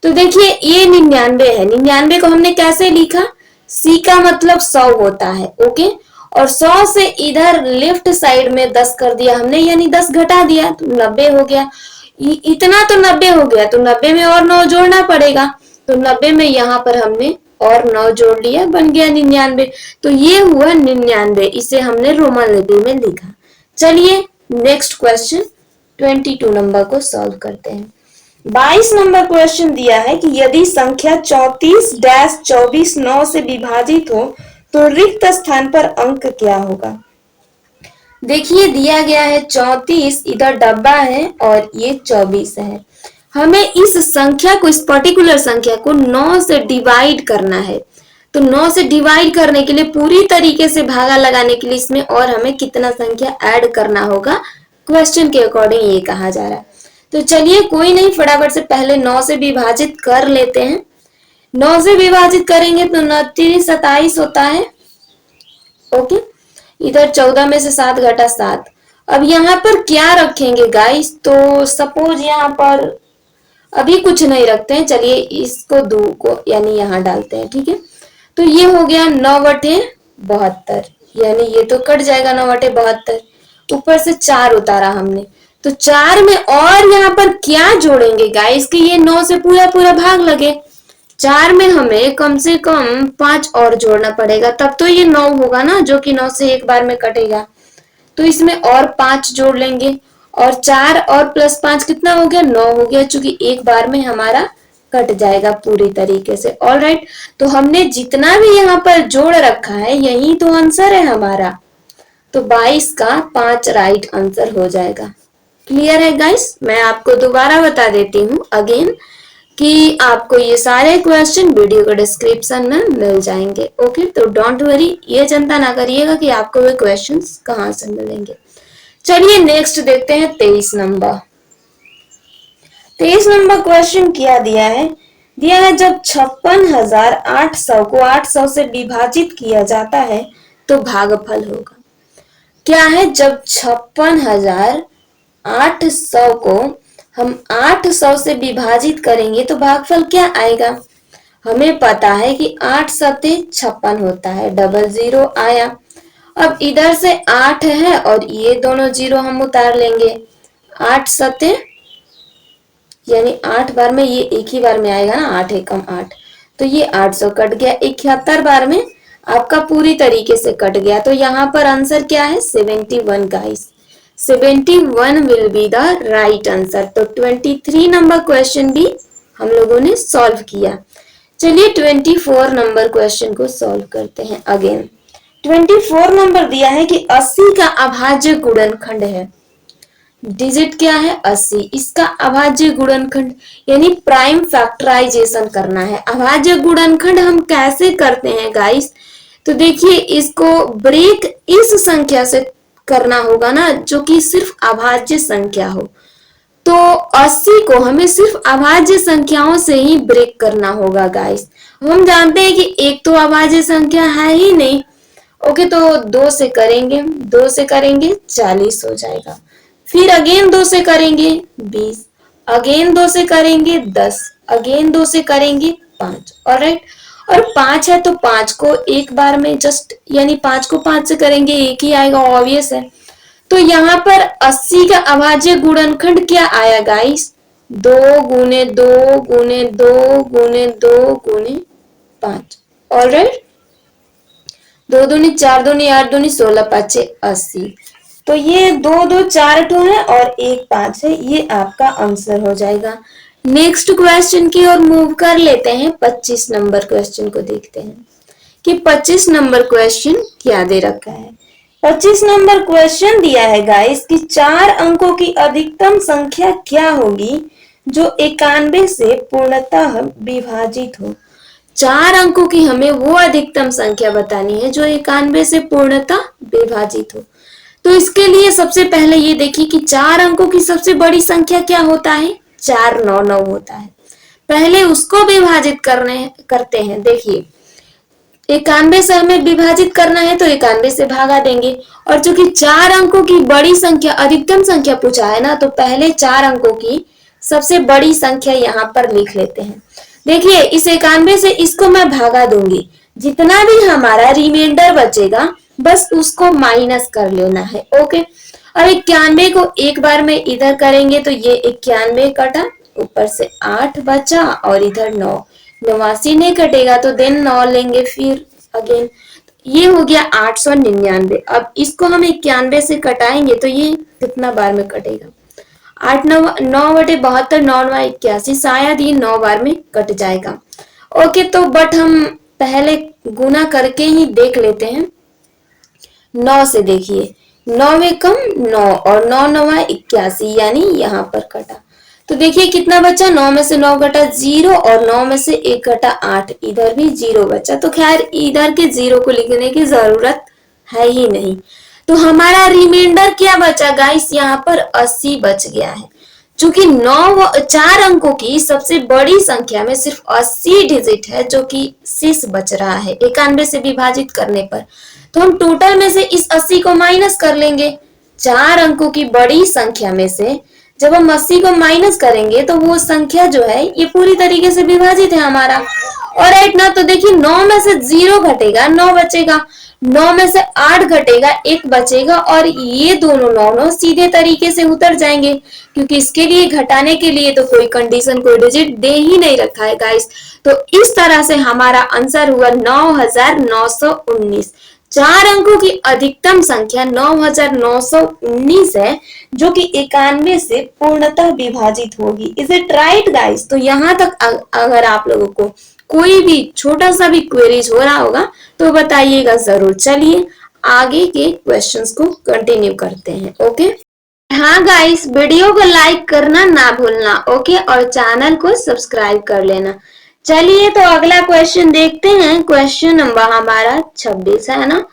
तो देखिए, ये 99 है। 99 को हमने कैसे लिखा? सी का मतलब 100 होता है, ओके, और 100 से इधर लेफ्ट साइड में 10 कर दिया हमने, यानी 10 घटा दिया तो 90 हो गया। इतना तो 90 हो गया, तो 90 में और 9 जोड़ना पड़ेगा। तो 90 में यहाँ पर हमने और 9 जोड़ लिया, बन गया 99। तो ये हुआ 99, इसे हमने रोमन लिपि में लिखा। चलिए नेक्स्ट क्वेश्चन 22 नंबर को सॉल्व करते हैं। 22 नंबर क्वेश्चन दिया है कि यदि संख्या 34-24 9 से विभाजित हो तो रिक्त स्थान पर अंक क्या होगा। देखिए, दिया गया है 34, इधर डब्बा है और ये 24 है। हमें इस संख्या को, इस पर्टिकुलर संख्या को 9 से डिवाइड करना है। तो 9 से डिवाइड करने के लिए, पूरी तरीके से भागा लगाने के लिए इसमें और हमें कितना संख्या ऐड करना होगा, क्वेश्चन के अकॉर्डिंग ये कहा जा रहा है। तो चलिए कोई नहीं, फटाफट से पहले 9 से विभाजित कर लेते हैं। 9 से विभाजित करेंगे तो 29 27 होता है, ओके। इधर 14 में से 7 घटा 7। अब यहाँ पर क्या रखेंगे गाइस? तो सपोज यहाँ पर अभी कुछ नहीं रखते हैं, चलिए इसको 2 को यानी यहाँ डालते हैं, ठीक है। तो ये हो गया 9/72, यानी ये तो कट जाएगा 9/72। ऊपर से 4 उतारा हमने, तो 4 में और यहाँ पर क्या जोड़ेंगे गाइस कि ये 9 से पूरा पूरा भाग लगे। 4 में हमें कम से कम 5 और जोड़ना पड़ेगा, तब तो ये 9 होगा ना, जो कि 9 से एक बार में कटेगा। तो इसमें और 5 जोड़ लेंगे, और 4 और प्लस 5 कितना हो गया, 9 हो गया, चूंकि एक बार में हमारा कट जाएगा पूरी तरीके से। ऑल राइट, तो हमने जितना भी यहाँ पर जोड़ रखा है यही तो आंसर है हमारा। तो 22 का 5 राइट आंसर हो जाएगा। क्लियर है गाइस? मैं आपको दोबारा बता देती हूँ अगेन कि आपको ये सारे क्वेश्चन वीडियो के डिस्क्रिप्शन में मिल जाएंगे। ओके, तो डोंट वरी, ये चिंता ना करिएगा कि आपको वे क्वेश्चंस कहाँ से मिलेंगे। चलिए नेक्स्ट देखते हैं 23 नंबर। 23 नंबर क्वेश्चन क्या दिया है? दिया है जब 56,800 को 800 से विभाजित किया जाता है तो भागफल होगा। क्या है? जब 56,800 को हम 800 से विभाजित करेंगे तो भागफल क्या आएगा? हमें पता है कि 8 सते 56 होता है, डबल जीरो आया। अब इधर से 8 है और ये दोनों जीरो हम उतार लेंगे। 8 सते यानी 8 बार में ये एक ही बार में आएगा ना, 8 एकम 8, तो ये 800 कट गया। 71 बार में आपका पूरी तरीके से कट गया। तो यहाँ पर आंसर क्या है? 71 guys. 71 will be the right answer. तो 23 नंबर क्वेश्चन भी हम लोगों ने सॉल्व किया। चलिए 24 नंबर क्वेश्चन को सॉल्व करते हैं अगेन। 24 नंबर दिया है कि 80 का अभाज्य गुणनखंड है। डिजिट क्या है? 80। इसका अभाज्य गुणनखंड यानी प्राइम फैक्टराइजेशन करना है। अभाज्य गुणनखंड हम कैसे करते हैं गाइस? तो देखिए, इसको ब्रेक इस संख्या से करना होगा ना, जो कि सिर्फ अभाज्य संख्या हो। तो 80 को हमें सिर्फ अभाज्य संख्याओं से ही ब्रेक करना होगा गाइस। हम जानते हैं कि एक तो अभाज्य संख्या है ही नहीं। ओके, तो 2 से करेंगे, 2 से करेंगे 40 हो जाएगा। फिर अगेन 2 से करेंगे 20, अगेन 2 से करेंगे 10, अगेन 2 से करेंगे 5। ऑलराइट, और 5 है तो 5 को एक बार में जस्ट यानी 5 को 5 से करेंगे एक ही आएगा, ऑब्वियस है। तो यहाँ पर 80 का अभाज्य गुणनखंड क्या आया गाइस? 2 गुने 2 गुने 2 गुने 2 गुने 5। ऑलराइट, 2 दूनी 4 दूनी 8 दूनी 16 5 80। तो ये 2 2 4 टू है और 1 5 है, ये आपका आंसर हो जाएगा। नेक्स्ट क्वेश्चन की ओर मूव कर लेते हैं। 25 नंबर क्वेश्चन को देखते हैं कि 25 नंबर क्वेश्चन क्या दे रखा है। 25 नंबर क्वेश्चन दिया है गाइस कि 4 अंकों की अधिकतम संख्या क्या होगी जो 91 से पूर्णतः विभाजित हो। 4 अंकों की हमें वो अधिकतम संख्या बतानी है जो 91 से पूर्णतः विभाजित हो। तो इसके लिए सबसे पहले ये देखिए कि 4 अंकों की सबसे बड़ी संख्या क्या होता है? 499 होता है। पहले उसको विभाजित करते हैं। देखिए, 91 से हमें विभाजित करना है तो 91 से भागा देंगे, और चूंकि 4 अंकों की बड़ी संख्या अधिकतम संख्या पूछा है ना, तो पहले 4 अंकों की सबसे बड़ी संख्या यहाँ पर लिख लेते हैं। देखिए, इस 91 से इसको मैं भागा दूंगी, जितना भी हमारा रिमाइंडर बचेगा बस उसको माइनस कर लेना है। ओके, और 91 को एक बार में इधर करेंगे तो ये 91 कटा, ऊपर से 8 बचा और इधर 9, 89 नहीं कटेगा तो देन 9 लेंगे फिर अगेन। ये हो गया 899। अब इसको हम 91 से कटाएंगे तो ये कितना बार में कटेगा? 8 9 9/72, 9 9 81, शायद ये 9 बार में कट जाएगा। ओके, तो बट हम पहले गुना करके ही देख लेते हैं। 9 से देखिए, 9 में कम 9 और 9 9 81, यानी यहाँ पर कटा। तो देखिए कितना बचा? 9 में से 9 घटा 0 और 9 में से 1 घटा 8, इधर भी 0 बचा। तो खैर इधर के 0 को लिखने की जरूरत है ही नहीं। तो हमारा रिमाइंडर क्या बचा गाइस? यहाँ पर 80 बच गया है। चूंकि 4 अंकों की सबसे बड़ी संख्या में सिर्फ 80 डिजिट है जो कि शेष बच रहा है 91 से विभाजित करने पर। तो हम टोटल में से इस 80 को माइनस कर लेंगे। 4 अंकों की बड़ी संख्या में से जब हम 80 को माइनस करेंगे तो वो संख्या जो है ये पूरी तरीके से विभाजित है हमारा। और राइट ना, तो देखिए 9 में से 0 घटेगा, 9 बचेगा, 9 में से 8 घटेगा, 1 बचेगा, और ये दोनों 9 सीधे तरीके से उतर जाएंगे, क्योंकि इसके लिए घटाने के लिए तो कोई कंडीशन, कोई डिजिट दे ही नहीं रखा है गाइस। तो इस तरह से हमारा आंसर हुआ 9919। 4 अंकों की अधिकतम संख्या 9919 है, जो कि 91 से पूर्णतः विभाजित होगी। Is it right guys? तो यहाँ तक अगर आप लोगों को कोई भी छोटा सा भी क्वेरीज हो रहा होगा तो बताइएगा जरूर। चलिए आगे के क्वेश्चंस को कंटिन्यू करते हैं। ओके, हाँ गाइस, वीडियो को लाइक करना ना भूलना। ओके, और चैनल को सब्सक्राइब कर लेना। चलिए तो अगला क्वेश्चन देखते हैं। क्वेश्चन नंबर हमारा 26 है ना।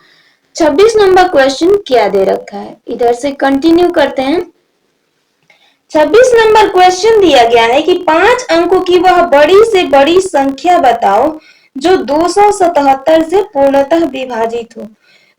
26 नंबर क्वेश्चन क्या दे रखा है, इधर से कंटिन्यू करते हैं। 26 नंबर क्वेश्चन दिया गया है कि 5 अंकों की वह बड़ी से बड़ी संख्या बताओ जो 277 से पूर्णतः विभाजित हो।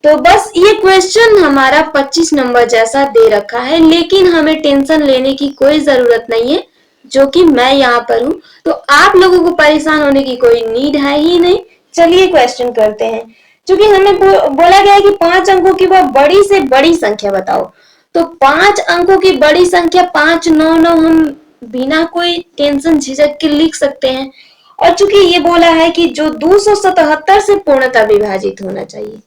तो बस ये क्वेश्चन हमारा 25 नंबर जैसा दे रखा है, लेकिन हमें टेंशन लेने की कोई जरूरत नहीं है, जो कि मैं यहाँ पर हूँ। तो आप लोगों को परेशान होने की कोई नीड है ही नहीं। चलिए क्वेश्चन करते हैं। क्योंकि हमें बोला गया है कि 5 अंकों की वह बड़ी से बड़ी संख्या बताओ, तो 5 अंकों की बड़ी संख्या 599 हम बिना कोई टेंशन झिझक के लिख सकते हैं। और चूंकि ये बोला है कि जो 277 से पूर्णतः विभाजित होना चाहिए,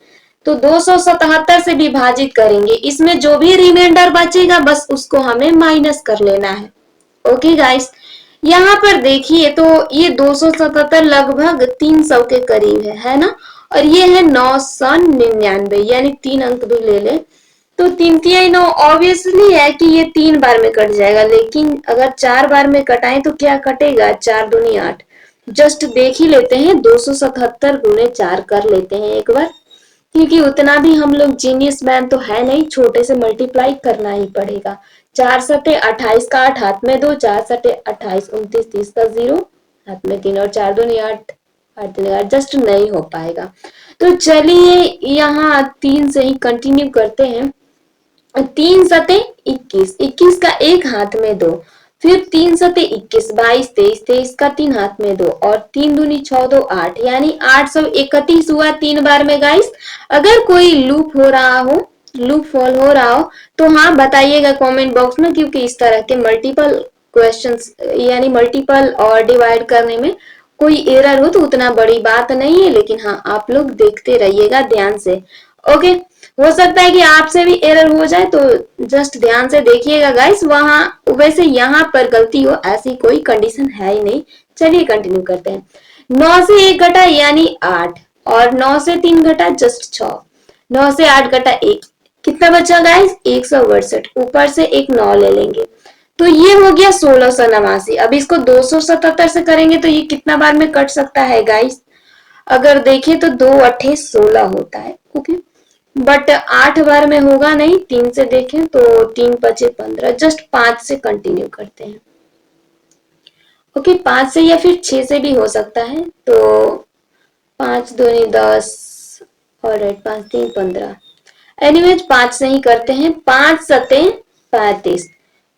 तो 277 से विभाजित करेंगे, इसमें जो भी रिमाइंडर बचेगा बस उसको हमें माइनस कर लेना है। ओके गाइस, यहाँ पर देखिए तो ये 277 लगभग 300 के करीब है ना। और ये है 999, यानी 3 अंक भी ले ले तो 3 3 9 ऑब्वियसली है कि ये 3 बार में कट जाएगा, लेकिन अगर 4 बार में कटाएं तो क्या कटेगा, 4 दूनी 8। जस्ट देख ही लेते हैं, 277 गुने 4 कर लेते हैं एक बार, क्योंकि उतना भी हम लोग जीनियस मैन तो है नहीं, छोटे से मल्टीप्लाई करना ही पड़ेगा। 4 सटे 28 का 8 हाथ में 2, 4 सटे 28, 29, 30 का 0 हाथ में 3, और 4 दूनी 8, 8 दूनी 8, जस्ट नहीं हो पाएगा। तो चलिए यहाँ 3 से ही कंटिन्यू करते हैं। 3 सते 21, 21 का 1 हाथ में 2, फिर 3 सते 21, 22, 23, 23 का 3 हाथ में 2, और 3 दूनी 6 2 8, यानी 831 हुआ 3 बार में गाइस। अगर कोई लूप हो रहा हो, लूप फॉल हो रहा हो, तो हाँ बताइएगा कमेंट बॉक्स में, क्योंकि इस तरह के मल्टीपल क्वेश्चंस यानी मल्टीपल और डिवाइड करने में कोई एरर हो तो उतना बड़ी बात नहीं है, लेकिन हाँ आप लोग देखते रहिएगा ध्यान से। ओके, हो सकता है कि आपसे भी एरर हो जाए, तो जस्ट ध्यान से देखिएगा गाइस। वहां वैसे यहाँ पर गलती हो ऐसी कोई कंडीशन है ही नहीं। चलिए कंटिन्यू करते हैं। 9 से 1 घटा यानी 8, और 9 से 3 घटा जस्ट 6, 9 से 8 घटा 1, कितना बचा गाइस, 162। ऊपर से एक 9 ले लेंगे, तो ये हो गया 1689। अब इसको 277 से करेंगे तो ये कितना बार में कट सकता है गाइस, अगर देखें तो 2 8 16 होता है। ओके, बट 8 बार में होगा नहीं। 3 से देखें तो 3 5 15, जस्ट 5 से कंटिन्यू करते हैं। ओके, 5 से या फिर 6 से भी हो सकता है। तो 5 दूनी 10, और 5 3 15, एनीवेज 5 से ही करते हैं। 5 सते 35,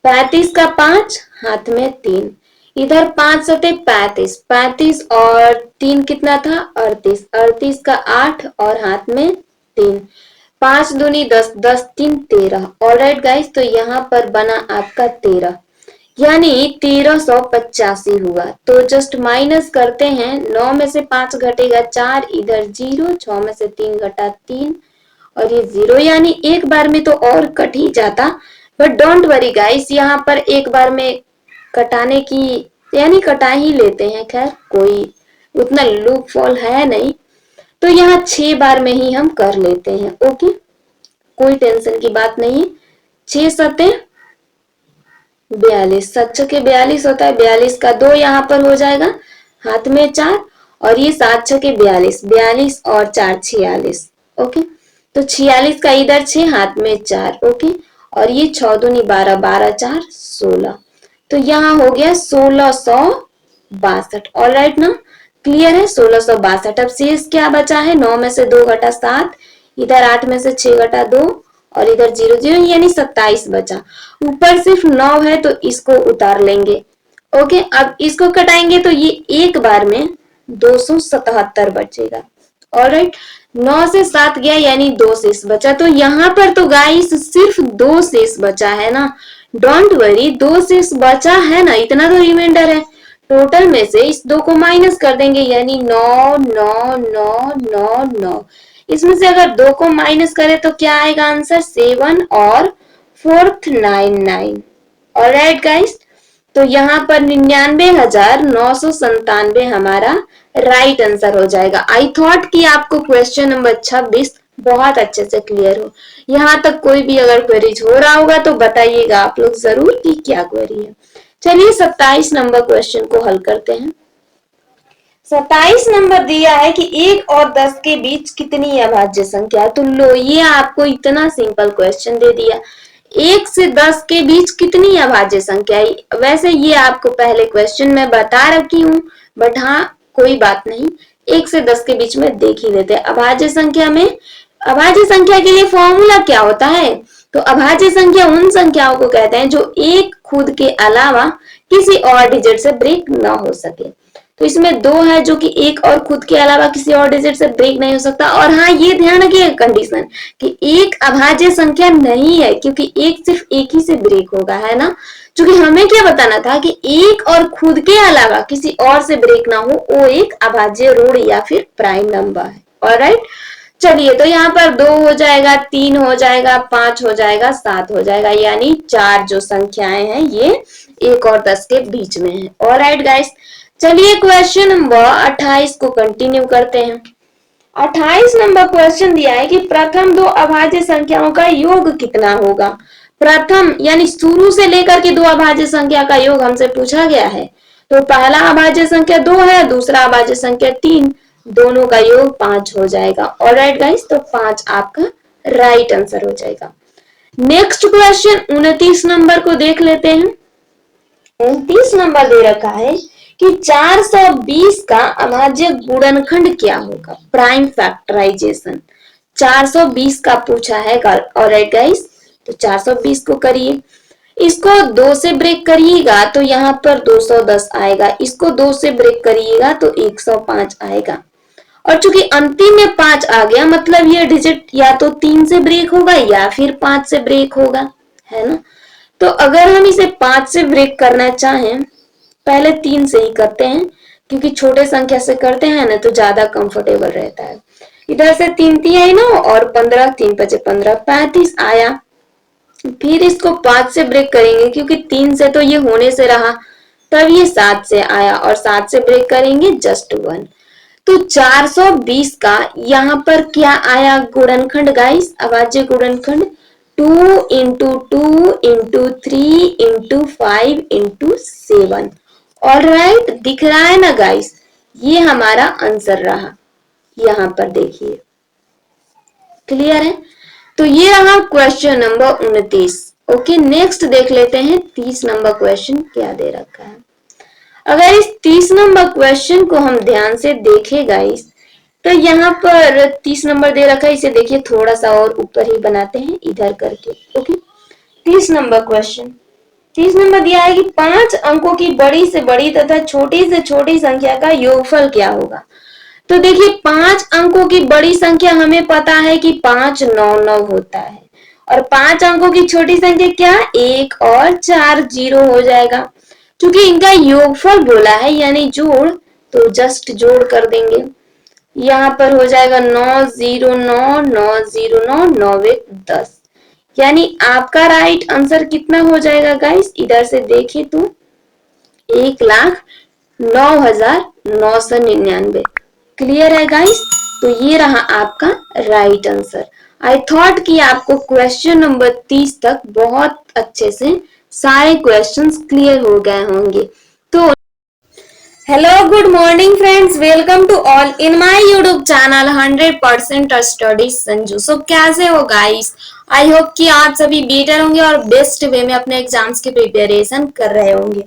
35 का 5 हाथ में 3, इधर 5 सते 35, 35 और 3 कितना था, 38, 38 का 8 और हाथ में 3, 5 दूनी 10, 10 3 13। ऑलराइट गाइस, तो यहाँ पर बना आपका 13, यानी 1385 हुआ। तो जस्ट माइनस करते हैं, 9 में से 5 घटेगा 4, इधर 0, 6 में से 3 घटा 3, और ये 0, यानी एक बार में तो और कट ही जाता, बट डोंट वरी गाइस, यहाँ पर एक बार में कटाने की यानी कटा ही लेते हैं। खैर कोई उतना लूप फॉल है नहीं, तो यहाँ 6 बार में ही हम कर लेते हैं। ओके, कोई टेंशन की बात नहीं। 6 सते 42, 7 छके 42 होता है, 42 का 2 यहाँ पर हो जाएगा, हाथ में 4, और ये 7 छके 42, 42 और 4 46। ओके, तो 46 का इधर 6 हाथ में 4। ओके, और ये 6 दूनी 12, 12 4 16, तो यहाँ हो गया 1662। ऑलराइट ना, क्लियर है, 1662। अब शेष क्या बचा है, 9 में से 2 घटा 7, इधर 8 में से 6 घटा 2, और इधर 0 0, यानी 27 बचा। ऊपर सिर्फ 9 है तो इसको उतार लेंगे। ओके, अब इसको कटाएंगे तो ये एक बार में 277 बचेगा। ऑलराइट, 9 से 7 गया यानी 2 शेष बचा। तो यहाँ पर तो गाइस सिर्फ 2 शेष बचा है ना, डोंट वरी, 2 शेष बचा है ना, इतना तो रिमाइंडर है। टोटल में से इस 2 को माइनस कर देंगे यानी 9 9 9 9 9। इसमें से अगर 2 को माइनस करें तो क्या आएगा आंसर, 7 और 4th 9 9। ऑलराइट गाइस, तो यहाँ पर 99,997 हमारा राइट आंसर हो जाएगा। आई थॉट कि आपको क्वेश्चन नंबर 26 बहुत अच्छे से क्लियर हो। यहाँ तक कोई भी अगर क्वेरीज हो रहा होगा तो बताइएगा आप लोग जरूर कि क्या क्वेरी है। चलिए 27 नंबर क्वेश्चन को हल करते हैं। 27 नंबर दिया है कि 1 और 10 के बीच कितनी अभाज्य संख्या है। तो लो, ये आपको इतना सिंपल क्वेश्चन दे दिया, 1 से 10 के बीच कितनी अभाज्य संख्या है। वैसे ये आपको पहले क्वेश्चन में बता रखी हूँ, बट हाँ कोई बात नहीं, 1 से 10 के बीच में देख ही लेते हैं। अभाज्य संख्या में, अभाज्य संख्या के लिए फॉर्मूला क्या होता है, तो अभाज्य संख्या उन संख्याओं को कहते हैं जो एक खुद के अलावा किसी और डिजिट से ब्रेक ना हो सके। तो इसमें 2 है जो कि एक और खुद के अलावा किसी और डिजिट से ब्रेक नहीं हो सकता। और हाँ, ये ध्यान रखिए कंडीशन कि एक अभाज्य संख्या नहीं है, क्योंकि एक सिर्फ एक ही से ब्रेक होगा, है ना। क्योंकि हमें क्या बताना था कि एक और खुद के अलावा किसी और से ब्रेक ना हो, वो एक अभाज्य ऋण या फिर प्राइम नंबर है। ऑलराइट, चलिए तो यहाँ पर 2 हो जाएगा, 3 हो जाएगा, 5 हो जाएगा, 7 हो जाएगा, यानी 4 जो संख्याएं हैं ये 1 और 10 के बीच में है। ऑलराइट गाइस, चलिए क्वेश्चन नंबर 28 को कंटिन्यू करते हैं। 28 नंबर क्वेश्चन दिया है कि प्रथम 2 अभाज्य संख्याओं का योग कितना होगा। प्रथम यानी शुरू से लेकर के 2 अभाज्य संख्या का योग हमसे पूछा गया है। तो पहला अभाज्य संख्या 2 है, दूसरा अभाज्य संख्या 3, दोनों का योग 5 हो जाएगा। ऑलराइट गाइस, तो 5 आपका राइट आंसर हो जाएगा। नेक्स्ट क्वेश्चन 29 नंबर को देख लेते हैं। 29 नंबर दे रखा है कि 420 का अभाज्य गुणनखंड क्या होगा, प्राइम फैक्टराइजेशन। 420 का पूछा है। ऑलराइट गाइस, तो 420 को करिए, इसको 2 से ब्रेक करिएगा तो यहाँ पर 210 आएगा, इसको 2 से ब्रेक करिएगा तो 105 आएगा। और चूंकि अंतिम में 5 आ गया, मतलब ये डिजिट या तो 3 से ब्रेक होगा या फिर 5 से ब्रेक होगा, है ना। तो अगर हम इसे 5 से ब्रेक करना चाहें, पहले 3 से ही करते हैं, क्योंकि छोटे संख्या से करते हैं ना तो ज्यादा कंफर्टेबल रहता है। इधर से 3 3 9 और 15, 3 5 15, 35 आया। फिर इसको 5 से ब्रेक करेंगे, क्योंकि 3 से तो ये होने से रहा, तब ये 7 से आया और 7 से ब्रेक करेंगे जस्ट 1। तो 420 का यहाँ पर क्या आया गुणनखंड गाइस, अभाज्य गुणनखंड 2 into 2 into 3 into 5 into 7। Alright, दिख रहा है ना गाइस, ये हमारा आंसर रहा। यहाँ पर देखिए, क्लियर है। तो ये रहा क्वेश्चन नंबर 29। ओके, नेक्स्ट देख लेते हैं 30 नंबर क्वेश्चन क्या दे रखा है। अगर इस 30 नंबर क्वेश्चन को हम ध्यान से देखें गाइस, तो यहाँ पर 30 नंबर दे रखा है, इसे देखिए थोड़ा सा और ऊपर ही बनाते हैं इधर करके। ओके, 30 नंबर क्वेश्चन, 30 नंबर दिया है कि 5 अंकों की बड़ी से बड़ी तथा छोटी से छोटी संख्या का योगफल क्या होगा। तो देखिए 5 अंकों की बड़ी संख्या हमें पता है कि 5 9 9 होता है, और 5 अंकों की छोटी संख्या क्या, 1 और 4 0 हो जाएगा। क्योंकि इनका योगफल बोला है यानी जोड़, तो जस्ट जोड़ कर देंगे। यहाँ पर हो जाएगा 9 0 9 9 0 9 9 1 10, यानी आपका राइट आंसर कितना हो जाएगा गाइस, इधर से देखें तो 1,09,999। क्लियर है गाइस, तो ये रहा आपका राइट आंसर। आई थॉट कि आपको क्वेश्चन नंबर 30 तक बहुत अच्छे से सारे क्वेश्चंस क्लियर हो गए होंगे। तो hello good morning friends, welcome to all in my YouTube channel 100% study Sanju. So कैसे हो गाइस, आई होप कि आप सभी बेटर होंगे और बेस्ट वे में अपने एग्जाम्स की प्रिपरेशन कर रहे होंगे।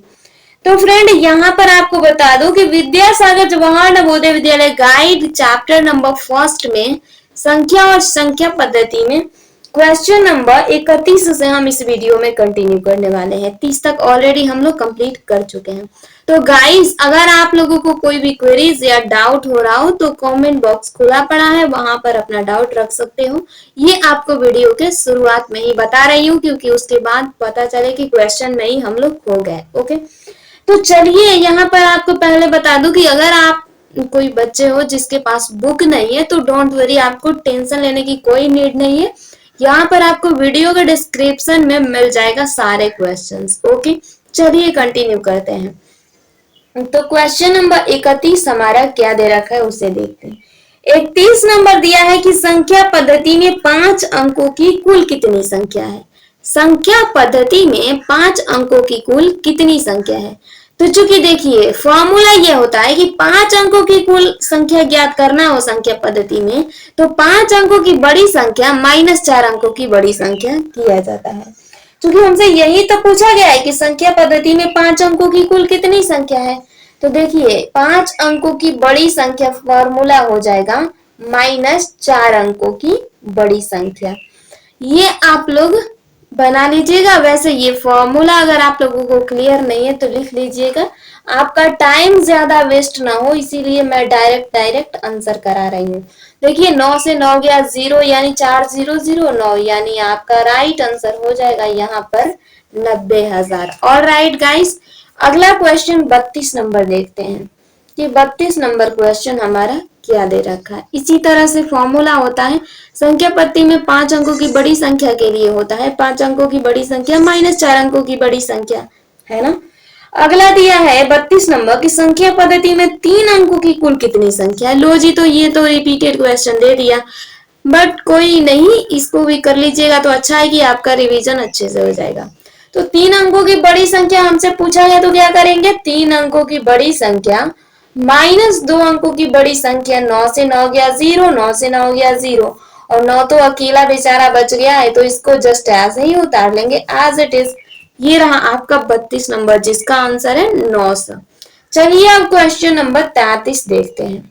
तो फ्रेंड यहाँ पर आपको बता दूं कि Vidyasagar Jawahar Navodaya Vidyalaya guide chapter number 1 में संख्या और संख्या पद्धति में क्वेश्चन नंबर 31 से हम इस वीडियो में कंटिन्यू करने वाले हैं। 30 तक ऑलरेडी हम लोग कंप्लीट कर चुके हैं। तो गाइस अगर आप लोगों को कोई भी क्वेरीज या डाउट हो रहा हो तो कमेंट बॉक्स खुला पड़ा है, वहां पर अपना डाउट रख सकते हो। ये आपको वीडियो के शुरुआत में ही बता रही हूँ क्योंकि उसके बाद पता चले कि क्वेश्चन में ही हम लोग खो गए। ओके, तो चलिए यहाँ पर आपको पहले बता दूं कि अगर आप कोई बच्चे हो जिसके पास बुक नहीं है तो डोंट वरी, आपको टेंशन लेने की कोई नीड नहीं है। यहाँ पर आपको वीडियो के डिस्क्रिप्शन में मिल जाएगा सारे क्वेश्चंस। ओके, चलिए कंटिन्यू करते हैं। तो क्वेश्चन नंबर 31 हमारा क्या दे रखा है उसे देखते हैं। 31 नंबर दिया है कि संख्या पद्धति में 5 अंकों की कुल कितनी संख्या है। संख्या पद्धति में 5 अंकों की कुल कितनी संख्या है। तो चूंकि देखिए फॉर्मूला ये होता है कि 5 अंकों की कुल संख्या ज्ञात करना हो संख्या पद्धति में, तो 5 अंकों की बड़ी संख्या माइनस 4 अंकों की बड़ी संख्या किया जाता है। क्योंकि हमसे यही तो पूछा गया है कि संख्या पद्धति में 5 अंकों की कुल कितनी संख्या है। तो देखिए 5 अंकों की बड़ी संख्या फॉर्मूला हो जाएगा माइनस 4 अंकों की बड़ी संख्या। ये आप लोग बना लीजिएगा। वैसे ये फॉर्मूला अगर आप लोगों को क्लियर नहीं है तो लिख लीजिएगा, आपका टाइम ज्यादा वेस्ट ना हो, इसीलिए मैं डायरेक्ट आंसर करा रही हूँ। देखिए 9 से 9 गया 0 यानी 4009 यानी आपका राइट आंसर हो जाएगा यहाँ पर 90,000। और राइट गाइस, अगला क्वेश्चन 32 नंबर देखते हैं कि 32 नंबर क्वेश्चन हमारा क्या दे रखा है। इसी तरह से फॉर्मूला होता है संख्या पद्धति में 5 अंकों की बड़ी संख्या के लिए होता है 5 अंकों की बड़ी संख्या माइनस 4 अंकों की बड़ी संख्या, है ना। अगला दिया है 32 नंबर की संख्या पद्धति में 3 अंकों की कुल कितनी संख्या है। लो जी, तो ये तो रिपीटेड क्वेश्चन दे दिया, बट कोई नहीं, इसको भी कर लीजिएगा तो अच्छा है कि आपका रिवीजन अच्छे से हो जाएगा। तो 3 अंकों की बड़ी संख्या हमसे पूछा गया तो क्या करेंगे, 3 अंकों की बड़ी संख्या माइनस 2 अंकों की बड़ी संख्या। 9 से 9 गया 0, 9 से 9 गया 0 और 9 तो अकेला बेचारा बच गया है तो इसको जस्ट ऐसे ही उतार लेंगे एज इट इज। ये रहा आपका 32 नंबर जिसका आंसर है 900। चलिए अब क्वेश्चन नंबर 33 देखते हैं।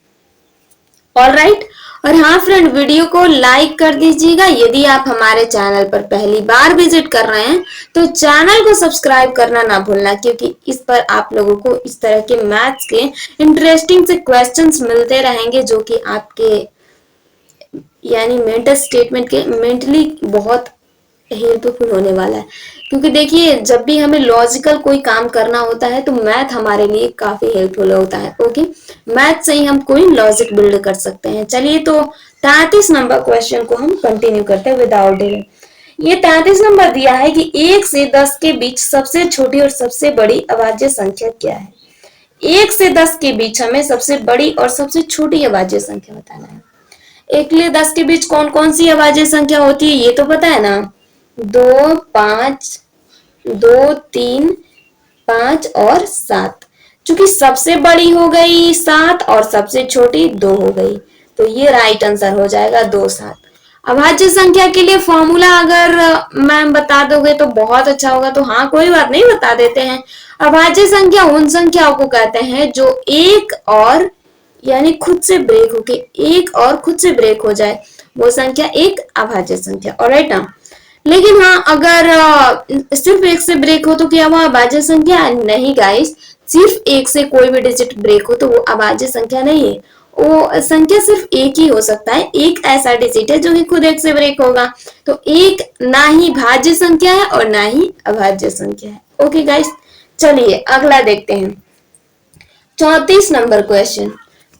ऑलराइट, और हाँ फ्रेंड, वीडियो को लाइक कर दीजिएगा। यदि आप हमारे चैनल पर पहली बार विजिट कर रहे हैं तो चैनल को सब्सक्राइब करना ना भूलना, क्योंकि इस पर आप लोगों को इस तरह के मैथ्स के इंटरेस्टिंग से क्वेश्चंस मिलते रहेंगे जो कि आपके यानी मेंटल स्टेटमेंट के मेंटली बहुत हेल्पफुल होने वाला है। क्योंकि देखिए जब भी हमें लॉजिकल कोई काम करना होता है तो मैथ हमारे लिए काफी हेल्पफुल होता है। ओके, मैथ से ही हम कोई लॉजिक बिल्ड कर सकते हैं। चलिए तो 33 नंबर क्वेश्चन को हम कंटिन्यू करते हैं विदाउट डिले। ये 33 नंबर दिया है कि 1 से 10 के बीच सबसे छोटी और सबसे बड़ी अभाज्य संख्या क्या है। 1 से 10 के बीच हमें सबसे बड़ी और सबसे छोटी अभाज्य संख्या बताना है। 1 से 10 के बीच कौन कौन सी अभाज्य संख्या होती है ये तो पता है ना, 2, 5, 2, 3, 5 और 7। चूंकि सबसे बड़ी हो गई 7 और सबसे छोटी 2 हो गई, तो ये राइट आंसर हो जाएगा 2, 7। अभाज्य संख्या के लिए फॉर्मूला अगर मैम बता दोगे तो बहुत अच्छा होगा। तो हाँ कोई बात नहीं, बता देते हैं। अभाज्य संख्या उन संख्याओं को कहते हैं जो एक और यानी खुद से ब्रेक होके एक और खुद से ब्रेक हो जाए, वो संख्या एक अभाज्य संख्या। ऑलराइट ना। लेकिन हाँ अगर सिर्फ एक से ब्रेक हो तो क्या वो अभाज्य संख्या है? नहीं गाइस, सिर्फ एक से कोई भी डिजिट ब्रेक हो तो वो अभाज्य संख्या नहीं है। वो संख्या सिर्फ एक ही हो सकता है, एक ऐसा डिजिट है जो कि खुद एक से ब्रेक होगा। तो एक ना ही भाज्य संख्या है और ना ही अभाज्य संख्या है। ओके गाइस, चलिए अगला देखते हैं 34 नंबर क्वेश्चन।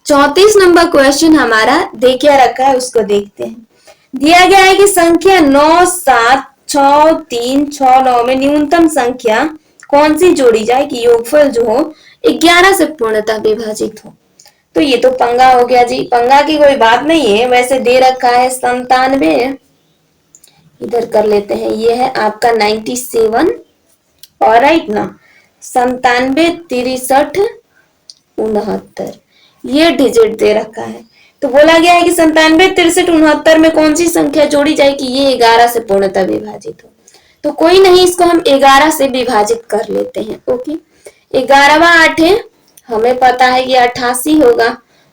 34 नंबर क्वेश्चन हमारा दे क्या रखा है उसको देखते हैं। दिया गया है कि संख्या 9, 7, 6, 3, 6, 9 में न्यूनतम संख्या कौन सी जोड़ी जाए कि योगफल जो हो 11 से पूर्णतः विभाजित हो। तो ये तो पंगा हो गया जी, पंगा की कोई बात नहीं है। वैसे दे रखा है 97, इधर कर लेते हैं, ये है आपका 97। और राइट ना, 97, 63, 69 ये डिजिट दे रखा है। तो बोला गया है कि 97, 63, 69 में कौन सी संख्या जोड़ी जाए कि ये 11 से पूर्णतः विभाजित हो। तो कोई नहीं, इसको हम 11 से विभाजित कर लेते हैं। ओके, 11वां 8 है, हमें पता है कि 88 होगा।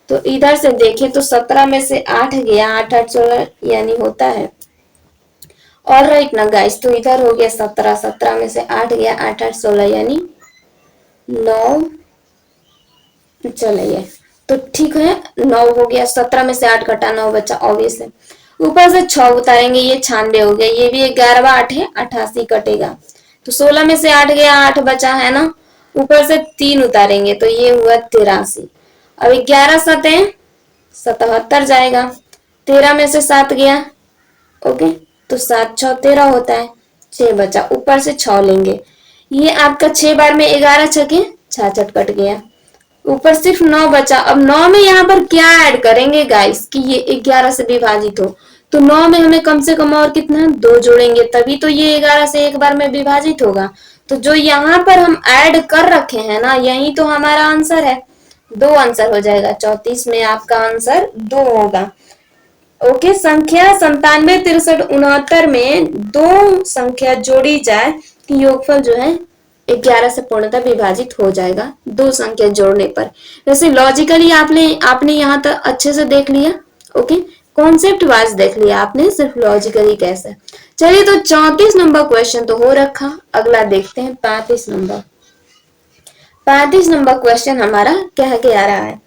तो इधर से देखें तो 17 में से 8 गया, 8, 8, 16 यानी होता है। और राइट ना गाइस, तो इधर हो गया 17, 17 में से 8 गया, 8, 8, 16 यानी 9, चलिए, तो ठीक है, 9 हो गया। 17 में से 8 घटा 9 बचा, ऑब्वियस है। ऊपर से 6 उतारेंगे, ये 96 हो गया। ये भी 11 8 है, 88 कटेगा। तो 16 में से 8 गया, 8 बचा है ना। ऊपर से 3 उतारेंगे तो ये हुआ 83। अब 11 सते 77 जाएगा। 13 में से 7 गया, ओके, तो 7 6 13 होता है। 6 बचा, ऊपर से 6 लेंगे। ये आपका 6 बार में 11 छके 66 कट गया। ऊपर सिर्फ 9 बचा। अब 9 में यहाँ पर क्या ऐड करेंगे गाइस कि ये 11 से विभाजित हो। तो 9 में हमें कम से कम और कितना 2 जोड़ेंगे, तभी तो ये 11 से एक बार में विभाजित होगा। तो जो यहाँ पर हम ऐड कर रखे हैं ना, यही तो हमारा आंसर है। 2 आंसर हो जाएगा। 34 में आपका आंसर 2 होगा। ओके, संख्या 97 63 69 में 2 संख्या जोड़ी जाए कि योगफल जो है 11 से पूर्णतः विभाजित हो जाएगा 2 संख्या जोड़ने पर। वैसे लॉजिकली आपने यहाँ तक अच्छे से देख लिया। ओके, कॉन्सेप्ट वाइज देख लिया आपने, सिर्फ लॉजिकली कैसे। चलिए, तो 34 नंबर क्वेश्चन तो हो रखा। अगला देखते हैं 35 नंबर। 35 नंबर क्वेश्चन हमारा कह के आ रहा है,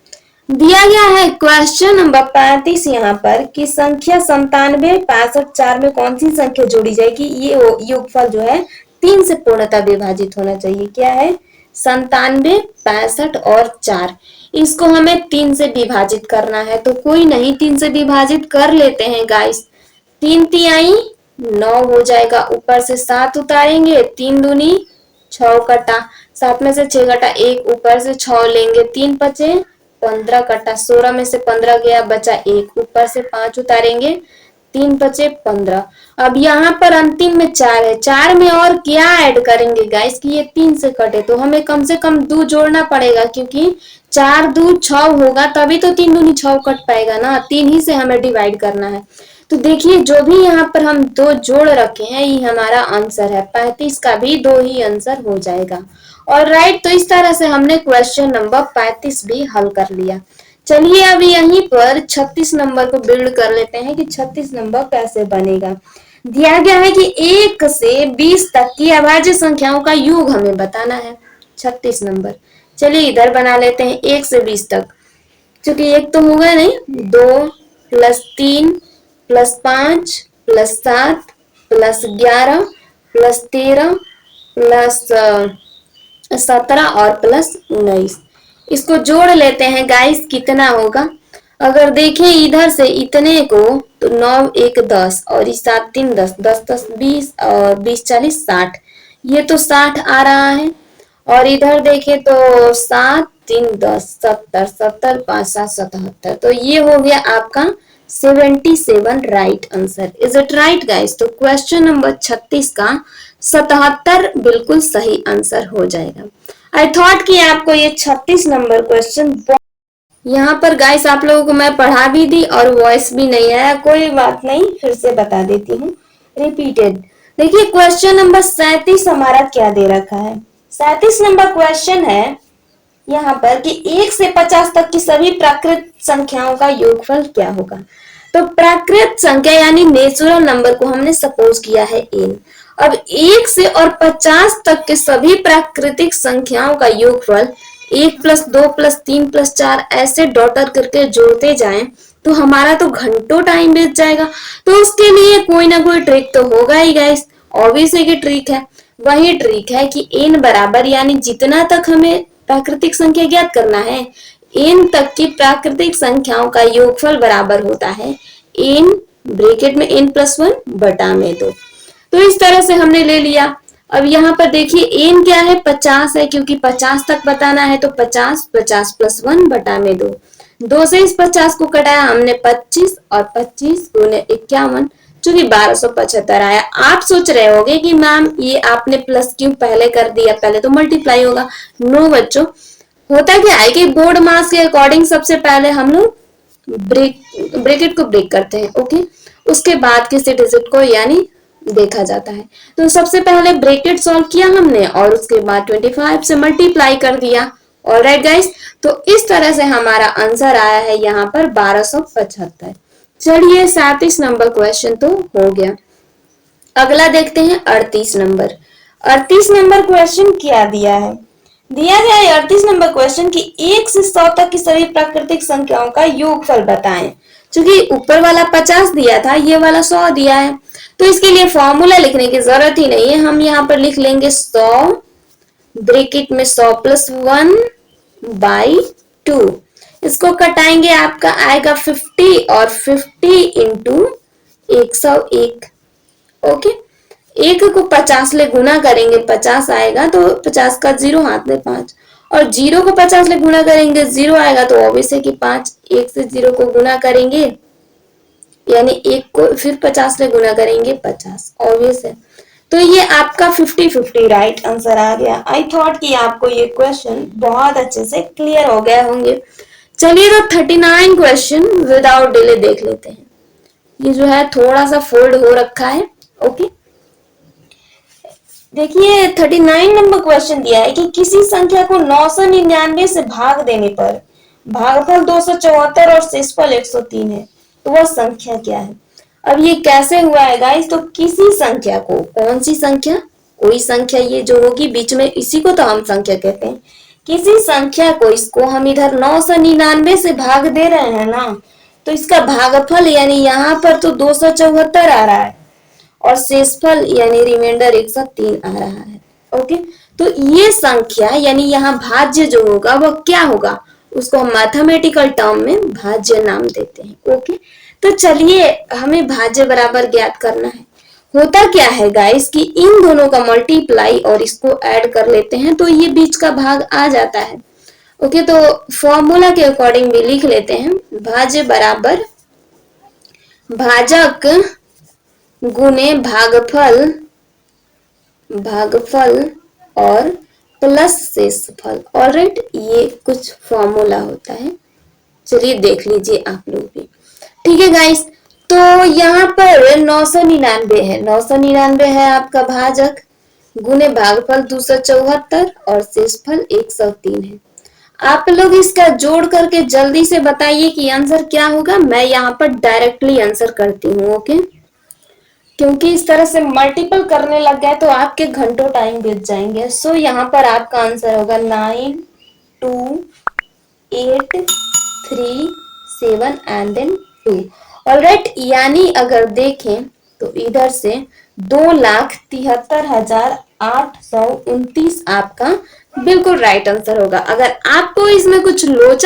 दिया गया है क्वेश्चन नंबर 35 यहाँ पर कि संख्या 97 65 4 में कौन सी संख्या जोड़ी जाएगी। ये योगफल जो है 3 से पूर्णतः विभाजित होना चाहिए। क्या है? 97 65 और 4, इसको हमें 3 से विभाजित करना है। तो कोई नहीं, 3 से विभाजित कर लेते हैं गाइस। 3 तिहाई 9 हो जाएगा। ऊपर से 7 उतारेंगे, 3 दूनी 6 कटा। 7 में से 6 घटा 1, ऊपर से 6 लेंगे, 3 बचे 15 कटा। 16 में से 15 गया, बचा 1, ऊपर से 5 उतारेंगे, 3 बचे 15। अब यहाँ पर अंतिम में 4 है। 4 में और क्या ऐड करेंगे गाइस कि ये 3 से कटे। तो हमें कम से कम 2 जोड़ना पड़ेगा, क्योंकि 4 2 6 होगा, तभी तो 3 दूनी 6 कट पाएगा ना। 3 ही से हमें डिवाइड करना है। तो देखिए, जो भी यहाँ पर हम 2 जोड़ रखे हैं, ये हमारा आंसर है। 35 का भी 2 ही आंसर हो जाएगा। और राइट, तो इस तरह से हमने क्वेश्चन नंबर 35 भी हल कर लिया। चलिए, अब यहीं पर 36 नंबर को बिल्ड कर लेते हैं कि 36 नंबर कैसे बनेगा। दिया गया है कि 1 से 20 तक की अभाज्य संख्याओं का योग हमें बताना है। 36 नंबर, चलिए इधर बना लेते हैं 1 से 20 तक। क्योंकि एक तो होगा नहीं, 2 plus 3 plus 5 plus 7 plus 11 plus 13 plus 17 और प्लस 19। इसको जोड़ लेते हैं गाइस, कितना होगा। अगर देखें इधर से इतने को, तो 9 1 10 और 7 3 10, 10 10 20 और 20 40 60। ये तो 60 आ रहा है। और इधर देखें तो 7 3 10 70, 70 5 7 77। तो ये हो गया आपका 77 right answer. Is it right guys? तो क्वेश्चन नंबर 36 का 77 बिल्कुल सही आंसर हो जाएगा। आई थॉट कि आपको ये 36 नंबर क्वेश्चन, यहाँ पर गाइस आप लोगों को मैं पढ़ा भी दी और वॉइस भी नहीं आया, कोई बात नहीं, फिर से बता देती हूँ रिपीटेड। देखिए, क्वेश्चन नंबर 37 हमारा क्या दे रखा है। 37 नंबर क्वेश्चन है यहाँ पर कि 1 से 50 तक की सभी प्राकृत संख्याओं का योगफल क्या होगा। तो प्राकृत संख्या यानी नेचुरल नंबर को हमने सपोज किया है n। अब 1 से और 50 तक के सभी प्राकृतिक संख्याओं का योगफल 1 प्लस 2 प्लस 3 प्लस 4 ऐसे डॉटर करके जोड़ते जाएं तो हमारा तो घंटों टाइम बीत जाएगा। तो उसके लिए कोई ना कोई ट्रिक तो होगा ही गाइस। ऑब्वियस है कि ट्रिक है। वही ट्रिक है कि n बराबर, यानी जितना तक हमें प्राकृतिक संख्या ज्ञात करना है, n तक की प्राकृतिक संख्याओं का योगफल बराबर होता है n ब्रैकेट में n प्लस 1 बटा में 2। तो इस तरह से हमने ले लिया। अब यहाँ पर देखिए n क्या है, 50 है, क्योंकि 50 तक बताना है। तो 50 50 प्लस 1 बटा में 2। 2 से इस 50 को कटाया हमने 25 और 25 गुने 51, चूंकि 1275 आया। आप सोच रहे होंगे कि मैम ये आपने प्लस क्यों पहले कर दिया, पहले तो मल्टीप्लाई होगा। नो बच्चों, होता क्या है कि बोर्ड मास के अकॉर्डिंग सबसे पहले हम लोग ब्रैकेट को ब्रेक करते हैं। ओके, उसके बाद किसी डिजिट को यानी देखा जाता है। तो सबसे पहले ब्रैकेट सॉल्व किया हमने और उसके बाद 25 से मल्टीप्लाई कर दिया। ऑलराइट गाइस, तो इस तरह से हमारा आंसर आया है यहाँ पर 1275। चलिए, 37 नंबर क्वेश्चन तो हो गया। अगला देखते हैं 38 नंबर। 38 नंबर क्वेश्चन क्या दिया है। दिया गया है 38 नंबर क्वेश्चन कि 1 से 100 तक की सभी प्राकृतिक संख्याओं का योगफल बताएं। क्योंकि ऊपर वाला 50 दिया था, ये वाला 100 दिया है, तो इसके लिए फॉर्मूला लिखने की जरूरत ही नहीं है। हम यहाँ पर लिख लेंगे 100 ब्रैकेट में 100 + 1 बाई 2। इसको कटाएंगे, आपका आएगा 50 और 50 इंटू 101। ओके, एक को 50 ले गुना करेंगे 50 आएगा, तो 50 का 0 हाथ में 5, और 0 को 50 ले गुना करेंगे 0 आएगा, तो ऑब्वियस है कि 5। 1 से 0 को गुना करेंगे यानी 1 को फिर 50 ले गुना करेंगे 50, ऑब्वियस है। तो ये आपका 50-50 राइट आंसर आ गया। आई थॉट कि आपको ये क्वेश्चन बहुत अच्छे से क्लियर हो गए होंगे। चलिए तो 39 क्वेश्चन विदाउट डिले देख लेते हैं। ये जो है थोड़ा सा फोल्ड हो रखा है। ओके, देखिए 39 नंबर क्वेश्चन दिया है कि किसी संख्या को 999 से भाग देने पर भागफल 274 और शेषफल 103 है, तो वह संख्या क्या है। अब ये कैसे हुआ है गाइस, तो किसी संख्या को, कौन सी संख्या, कोई संख्या ये जो होगी बीच में, इसी को तो हम संख्या कहते हैं। किसी संख्या को, इसको हम इधर 999 से भाग दे रहे हैं ना, तो इसका भागफल यानी यहाँ पर तो 274 आ रहा है और शेषफल यानी रिमाइंडर 103 आ रहा है। ओके, तो ये संख्या यानी यहाँ भाज्य जो होगा वह क्या होगा, उसको हम मैथमेटिकल टर्म में भाज्य नाम देते हैं। ओके, तो चलिए हमें भाज्य बराबर ज्ञात करना है। होता क्या है गाइस कि इन दोनों का मल्टीप्लाई और इसको ऐड कर लेते हैं तो ये बीच का भाग आ जाता है। ओके, तो फॉर्मूला के अकॉर्डिंग भी लिख लेते हैं, भाज्य बराबर भाजक गुने भागफल, भागफल और प्लस शेषफल। ऑलराइट, ये कुछ फॉर्मूला होता है, चलिए देख लीजिए आप लोग भी। ठीक है गाइस, तो यहाँ पर 999 है, 999 है आपका भाजक, गुने भागफल 274 और शेषफल 103 है। आप लोग इसका जोड़ करके जल्दी से बताइए कि आंसर क्या होगा। मैं यहाँ पर डायरेक्टली आंसर करती हूँ। ओके, क्योंकि इस तरह से मल्टीपल करने लग गए तो आपके घंटों टाइम बीत जाएंगे। सो यहाँ पर आपका आंसर होगा 9 2 8 3 7 एंड देन 2। ऑलराइट, यानी अगर देखें तो इधर से 2,73,829 आपका बिल्कुल राइट आंसर होगा। अगर आपको इसमें कुछ लोचा